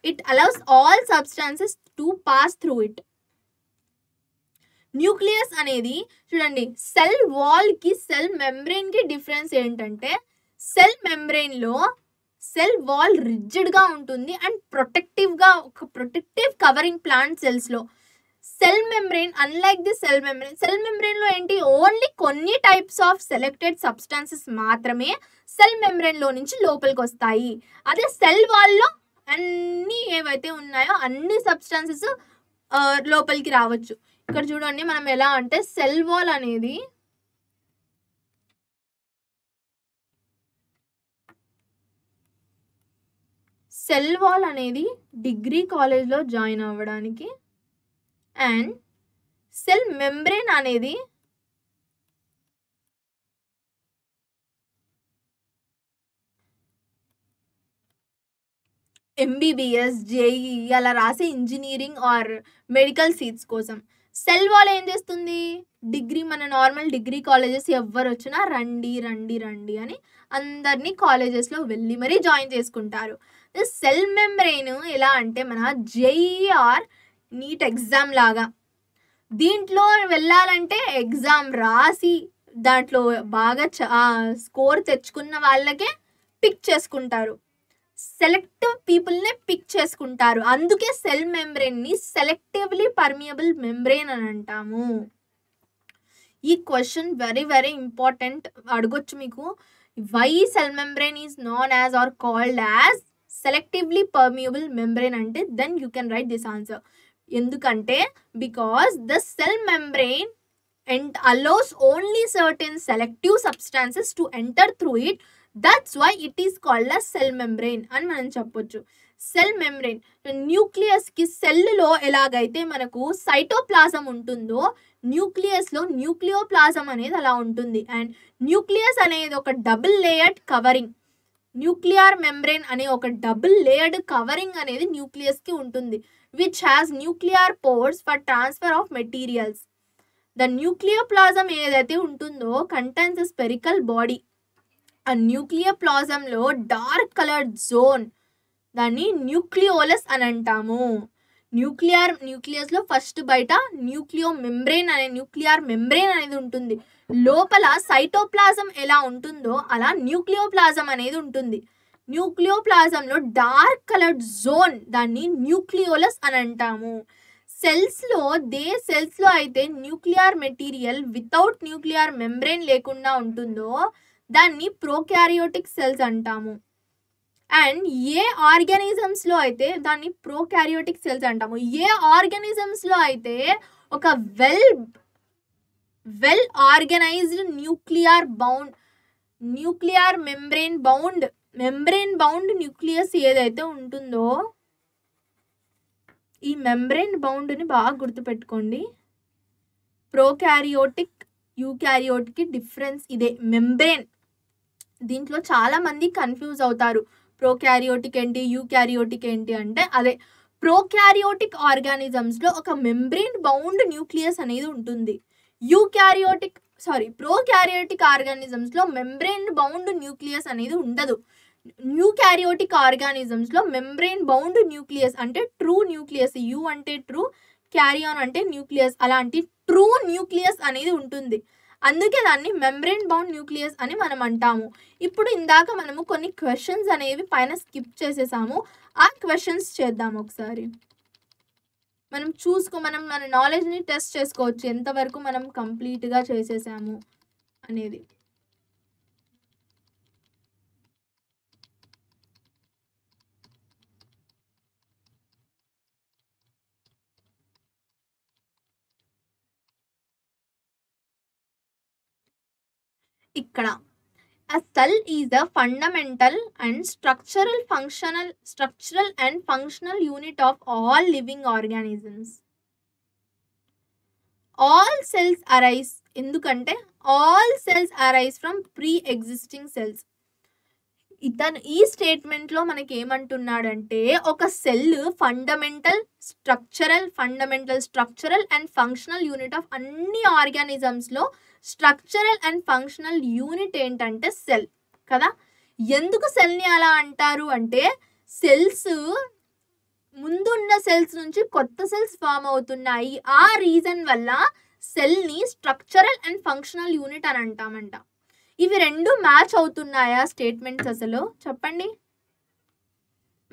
Speaker 1: It allows all substances to pass through it. Nucleus అనేది చూడండి, సెల్ వాల్కి సెల్ మెంబ్రెయిన్కి difference ఏంటంటే cell మెంబ్రెయిన్లో cell wall రిజిడ్గా ఉంటుంది and ప్రొటెక్టివ్గా, ఒక ప్రొటెక్టివ్ కవరింగ్ ప్లాంట్ సెల్స్లో. Cell membrane unlike the cell మెంబ్రెయిన్లో ఏంటి? ఓన్లీ కొన్ని టైప్స్ ఆఫ్ సెలెక్టెడ్ సబ్స్టాన్సెస్ మాత్రమే సెల్ మెంబ్రెయిన్లో నుంచి లోపలికి వస్తాయి. అదే సెల్ వాల్లో అన్నీ ఏవైతే ఉన్నాయో అన్ని సబ్స్టాన్సెస్ లోపలికి రావచ్చు. ఇక్కడ చూడండి మనం ఎలా అంటే సెల్ వాల్ అనేది డిగ్రీ కాలేజ్లో జాయిన్ అవ్వడానికి అండ్ సెల్ మెంబ్రెయిన్ అనేది ఎంబీబీఎస్, జేఈ అలా రాసే ఇంజనీరింగ్ ఆర్ మెడికల్ సీట్స్ కోసం. సెల్ వాల్ ఏం చేస్తుంది? డిగ్రీ, మన నార్మల్ డిగ్రీ కాలేజెస్ ఎవరు వచ్చినా రండి రండి రండి అని అందరినీ కాలేజెస్లో వెళ్ళి మరీ జాయిన్ చేసుకుంటారు. సెల్ మెంబ్రెయిన్ ఎలా అంటే మన జేఈ ఆర్ నీట్ ఎగ్జామ్ లాగా. దీంట్లో వెళ్ళాలంటే ఎగ్జామ్ రాసి దాంట్లో బాగా స్కోర్ తెచ్చుకున్న వాళ్ళకే పిక్ చేసుకుంటారు, సెలెక్టివ్ పీపుల్నే పిక్ చేసుకుంటారు. అందుకే సెల్ మెంబ్రెయిన్ని సెలెక్టివ్లీ పర్మియబుల్ మెంబ్రెయిన్ అని అంటాము. ఈ క్వశ్చన్ వెరీ వెరీ ఇంపార్టెంట్, అడగొచ్చు మీకు. Why cell membrane is known as or called as selectively permeable membrane అంటే then you can write this answer. ఎందుకంటే because the cell membrane and allows only certain selective substances to enter through it. That's why it is called as cell membrane అని మనం చెప్పొచ్చు. Cell membrane న్యూక్లియస్కి సెల్లో ఎలాగైతే మనకు cytoplasm ఉంటుందో న్యూక్లియస్లో nucleoplasm అనేది అలా ఉంటుంది. అండ్ న్యూక్లియస్ అనేది ఒక double layered covering, nuclear membrane అనే ఒక డబుల్ లేయర్డ్ కవరింగ్ అనేది న్యూక్లియస్కి ఉంటుంది, which has nuclear pores for transfer of materials. The nucleoplasm ఏదైతే ఉంటుందో కంటైన్స్ ఎ స్పెరికల్ బాడీ. ఆ న్యూక్లియోప్లాజంలో డార్క్ కలర్డ్ జోన్, దాన్ని న్యూక్లియోలస్ అని అంటాము. న్యూక్లియస్లో ఫస్ట్ బయట న్యూక్లియర్ మెంబ్రెయిన్ అనేది ఉంటుంది. లోపల సైటోప్లాజం ఎలా ఉంటుందో అలా న్యూక్లియోప్లాజం అనేది ఉంటుంది. న్యూక్లియోప్లాజంలో డార్క్ కలర్డ్ జోన్, దాన్ని న్యూక్లియోలస్ అని అంటాము. సెల్స్లో అయితే nuclear material without nuclear membrane లేకుండా ఉంటుందో దాన్ని ప్రోకారియోటిక్ సెల్స్ అంటాము. అండ్ ఏ ఆర్గానిజమ్స్లో అయితే దాన్ని ప్రోకారియోటిక్ సెల్స్ అంటాము. ఏ ఆర్గానిజమ్స్లో అయితే ఒక well organised nuclear membrane bound nucleus ఏదైతే ఉంటుందో, ఈ మెంబ్రెయిన్ బౌండ్ని బాగా గుర్తుపెట్టుకోండి. ప్రోకారియోటిక్ యూకారియోటిక్కి డిఫరెన్స్ ఇదే, మెంబ్రెయిన్. దీంట్లో చాలా మంది కన్ఫ్యూజ్ అవుతారు, ప్రోకారియోటిక్ ఏంటి యూకారియోటిక్ ఏంటి అంటే. అదే ప్రోకారియోటిక్ ఆర్గానిజమ్స్లో ఒక మెంబ్రెయిన్ బౌండ్ న్యూక్లియస్ అనేది ఉంటుంది. ప్రోకారియోటిక్ ఆర్గానిజమ్స్లో మెంబ్రెయిన్ బౌండ్ న్యూక్లియస్ అనేది ఉండదు. యూకారియోటిక్ ఆర్గానిజమ్స్లో మెంబ్రెయిన్ బౌండ్ న్యూక్లియస్ అంటే ట్రూ న్యూక్లియస్, యూ అంటే ట్రూ, క్యారియాన్ అంటే న్యూక్లియస్, అలాంటి ట్రూ న్యూక్లియస్ అనేది ఉంటుంది. అందుకే దాన్ని మెంబ్రెయిన్ బౌండ్ న్యూక్లియస్ అని మనం అంటాము. ఇప్పుడు ఇందాక మనము కొన్ని క్వశ్చన్స్ అనేవి పైన స్కిప్ చేసేసాము. ఆ క్వశ్చన్స్ చేద్దాం ఒకసారి. మనం మన నాలెడ్జ్ని టెస్ట్ చేసుకోవచ్చు ఎంతవరకు మనం కంప్లీట్గా చేసేసాము అనేది. ఇక్కడ a cell is a fundamental and structural and functional unit of all living organisms. All cells arise, ఎందుకంటే all cells arise from pre-existing cells. ఈ స్టేట్మెంట్లో మనకి ఏమంటున్నాడంటే, ఒక cell fundamental structural and functional unit of అన్ని ఆర్గానిజమ్స్లో స్ట్రక్చరల్ అండ్ ఫంక్షనల్ యూనిట్ ఏంటంటే cell కదా. ఎందుకు సెల్ని అలా అంటారు అంటే, సెల్స్ ముందున్న సెల్స్ నుంచి కొత్త సెల్స్ ఫామ్ అవుతున్నాయి. ఆ రీజన్ వల్ల సెల్ని స్ట్రక్చరల్ అండ్ ఫంక్షనల్ యూనిట్ అని అంటామంట. ఇవి రెండు మ్యాచ్ అవుతున్నాయా స్టేట్మెంట్స్? అసలు చెప్పండి,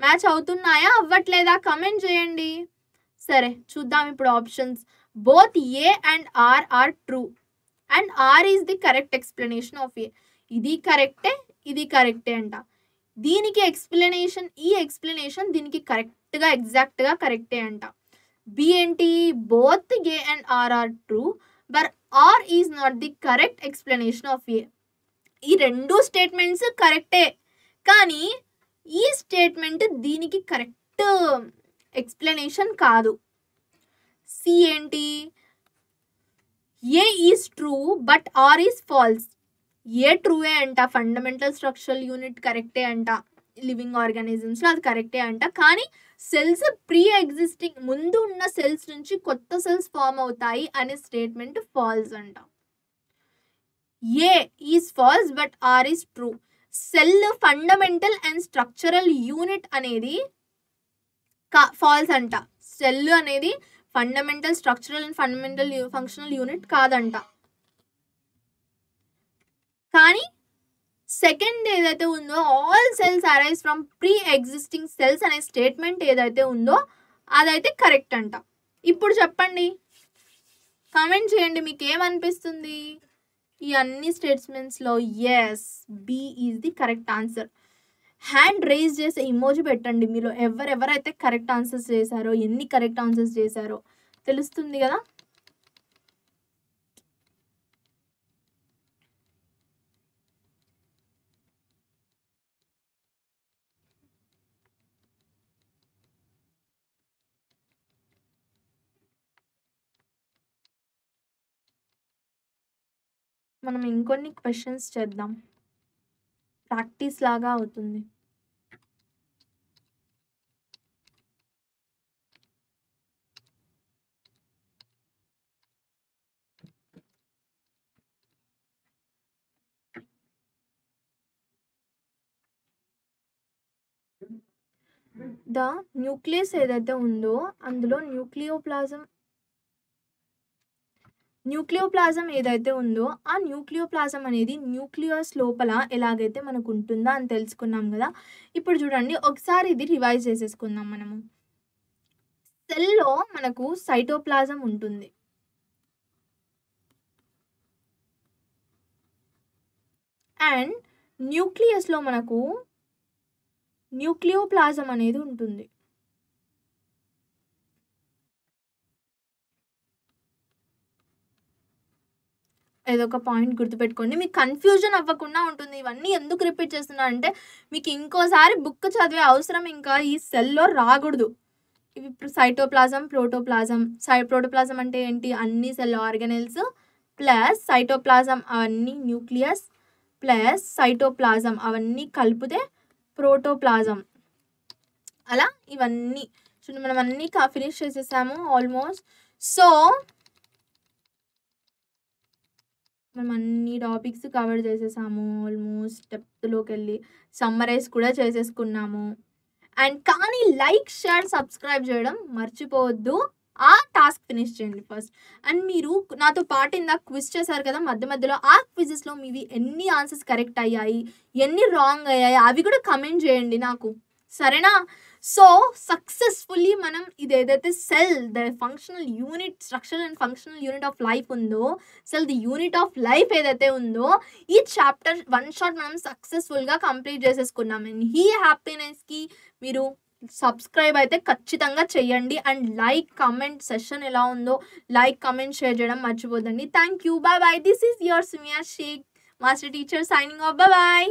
Speaker 1: మ్యాచ్ అవుతున్నాయా అవ్వట్లేదా? కమెంట్ చేయండి. సరే చూద్దాం ఇప్పుడు options. Both A and R true and R is the correct explanation of A. ఇది కరెక్టే అంట. దీనికి ఈ ఎక్స్ప్లెనేషన్ దీనికి కరెక్ట్గా ఎగ్జాక్ట్గా కరెక్టే అంట. బి ఏంటి? Both A and R true but R is not the correct explanation of A. ఈ రెండు స్టేట్మెంట్స్ కరెక్టే, కానీ ఈ స్టేట్మెంట్ దీనికి కరెక్ట్ ఎక్స్ప్లెనేషన్ కాదు. సి ఏంటి? A is true but R is false. A ట్రూయే అంట, ఫండమెంటల్ స్ట్రక్చరల్ యూనిట్ కరెక్టే అంట, లివింగ్ ఆర్గానిజమ్స్లో అది కరెక్టే అంట. కానీ సెల్స్ ప్రీ ఎగ్జిస్టింగ్ ముందు ఉన్న సెల్స్ నుంచి కొత్త సెల్స్ ఫామ్ అవుతాయి అనే స్టేట్మెంట్ ఫాల్స్ అంట. A is false but R is true. Cell fundamental and structural unit అనేది ఫాల్స్ అంట. సెల్ అనేది fundamental structural and functional unit కాదంట. కానీ సెకండ్ ఏదైతే ఉందో, all cells arise from pre existing cells అనే స్టేట్మెంట్ ఏదైతే ఉందో అదైతే కరెక్ట్ అంట. ఇప్పుడు చెప్పండి, కామెంట్ చేయండి, మీకు ఏమనిపిస్తుంది ఈ అన్ని స్టేట్మెంట్స్లో? Yes, B is the correct answer. Hand raise చేసే ఇమోజీ పెట్టండి మీరు ఎవరెవరైతే కరెక్ట్ ఆన్సర్స్ చేశారో, ఎన్ని కరెక్ట్ ఆన్సర్స్ చేశారో తెలుస్తుంది కదా. మనం ఇంకొన్ని క్వశ్చన్స్ చేద్దాం, ప్రాక్టీస్ లాగా అవుతుంది. ద న్యూక్లియస్ ఏదైతే ఉందో అందులో న్యూక్లియోప్లాజం ఏదైతే ఉందో ఆ న్యూక్లియోప్లాజం అనేది న్యూక్లియస్ లోపల ఎలాగైతే మనకు ఉంటుందో అని తెలుసుకున్నాం కదా. ఇప్పుడు చూడండి ఒకసారి ఇది రివైజ్ చేసేసుకుందాం మనము. సెల్లో మనకు సైటోప్లాజం ఉంటుంది, అండ్ న్యూక్లియస్లో మనకు న్యూక్లియోప్లాజం అనేది ఉంటుంది. ఏదొక పాయింట్ గుర్తుపెట్టుకోండి, మీకు కన్ఫ్యూజన్ అవ్వకుండా ఉంటుంది. ఇవన్నీ ఎందుకు రిపీట్ చేస్తున్నా అంటే మీకు ఇంకోసారి బుక్ చదివే అవసరం ఇంకా ఈ సెల్లో రాకూడదు. ఇవి ఇప్పుడు సైటోప్లాజం, ప్రోటోప్లాజం. ప్రోటోప్లాజం అంటే ఏంటి, అన్ని సెల్ ఆర్గనెల్స్ ప్లస్ సైటోప్లాజం అవన్నీ న్యూక్లియస్ ప్లస్ సైటోప్లాజం అవన్నీ కలిపితే ప్రోటోప్లాజం. అలా ఇవన్నీ చూడండి మనం అన్నీ ఫినిష్ చేసేసాము ఆల్మోస్ట్. సో మనం అన్ని టాపిక్స్ కవర్ చేసేసాము ఆల్మోస్ట్, డెప్త్లోకి వెళ్ళి సమ్మరైజ్ కూడా చేసేసుకున్నాము. అండ్ కానీ లైక్, షేర్, సబ్స్క్రైబ్ చేయడం మర్చిపోవద్దు. ఆ టాస్క్ ఫినిష్ చేయండి ఫస్ట్. అండ్ మీరు నాతో పాటు ఇందాక క్విజ్ చేశారు కదా మధ్యలో, ఆ క్విజెస్లో మీవి ఎన్ని ఆన్సర్స్ కరెక్ట్ అయ్యాయి, ఎన్ని రాంగ్ అయ్యాయి అవి కూడా కమెంట్ చేయండి నాకు, సరేనా? సో సక్సెస్ఫుల్లీ మనం ఇది ఏదైతే cell the functional unit, structural and functional unit of life ఉందో, cell the unit of life ఏదైతే ఉందో ఈ చాప్టర్ వన్ షాట్ మనం సక్సెస్ఫుల్గా కంప్లీట్ చేసేసుకున్నాం. అండ్ ఈ హ్యాపీనెస్కి మీరు సబ్స్క్రైబ్ అయితే ఖచ్చితంగా చెయ్యండి. అండ్ లైక్, కమెంట్, సెషన్ ఎలా ఉందో లైక్, కమెంట్, షేర్ చేయడం మర్చిపోదండి. Thank you, bye bye. This is your Sumaiya Shaik, master teacher, signing off. Bye bye.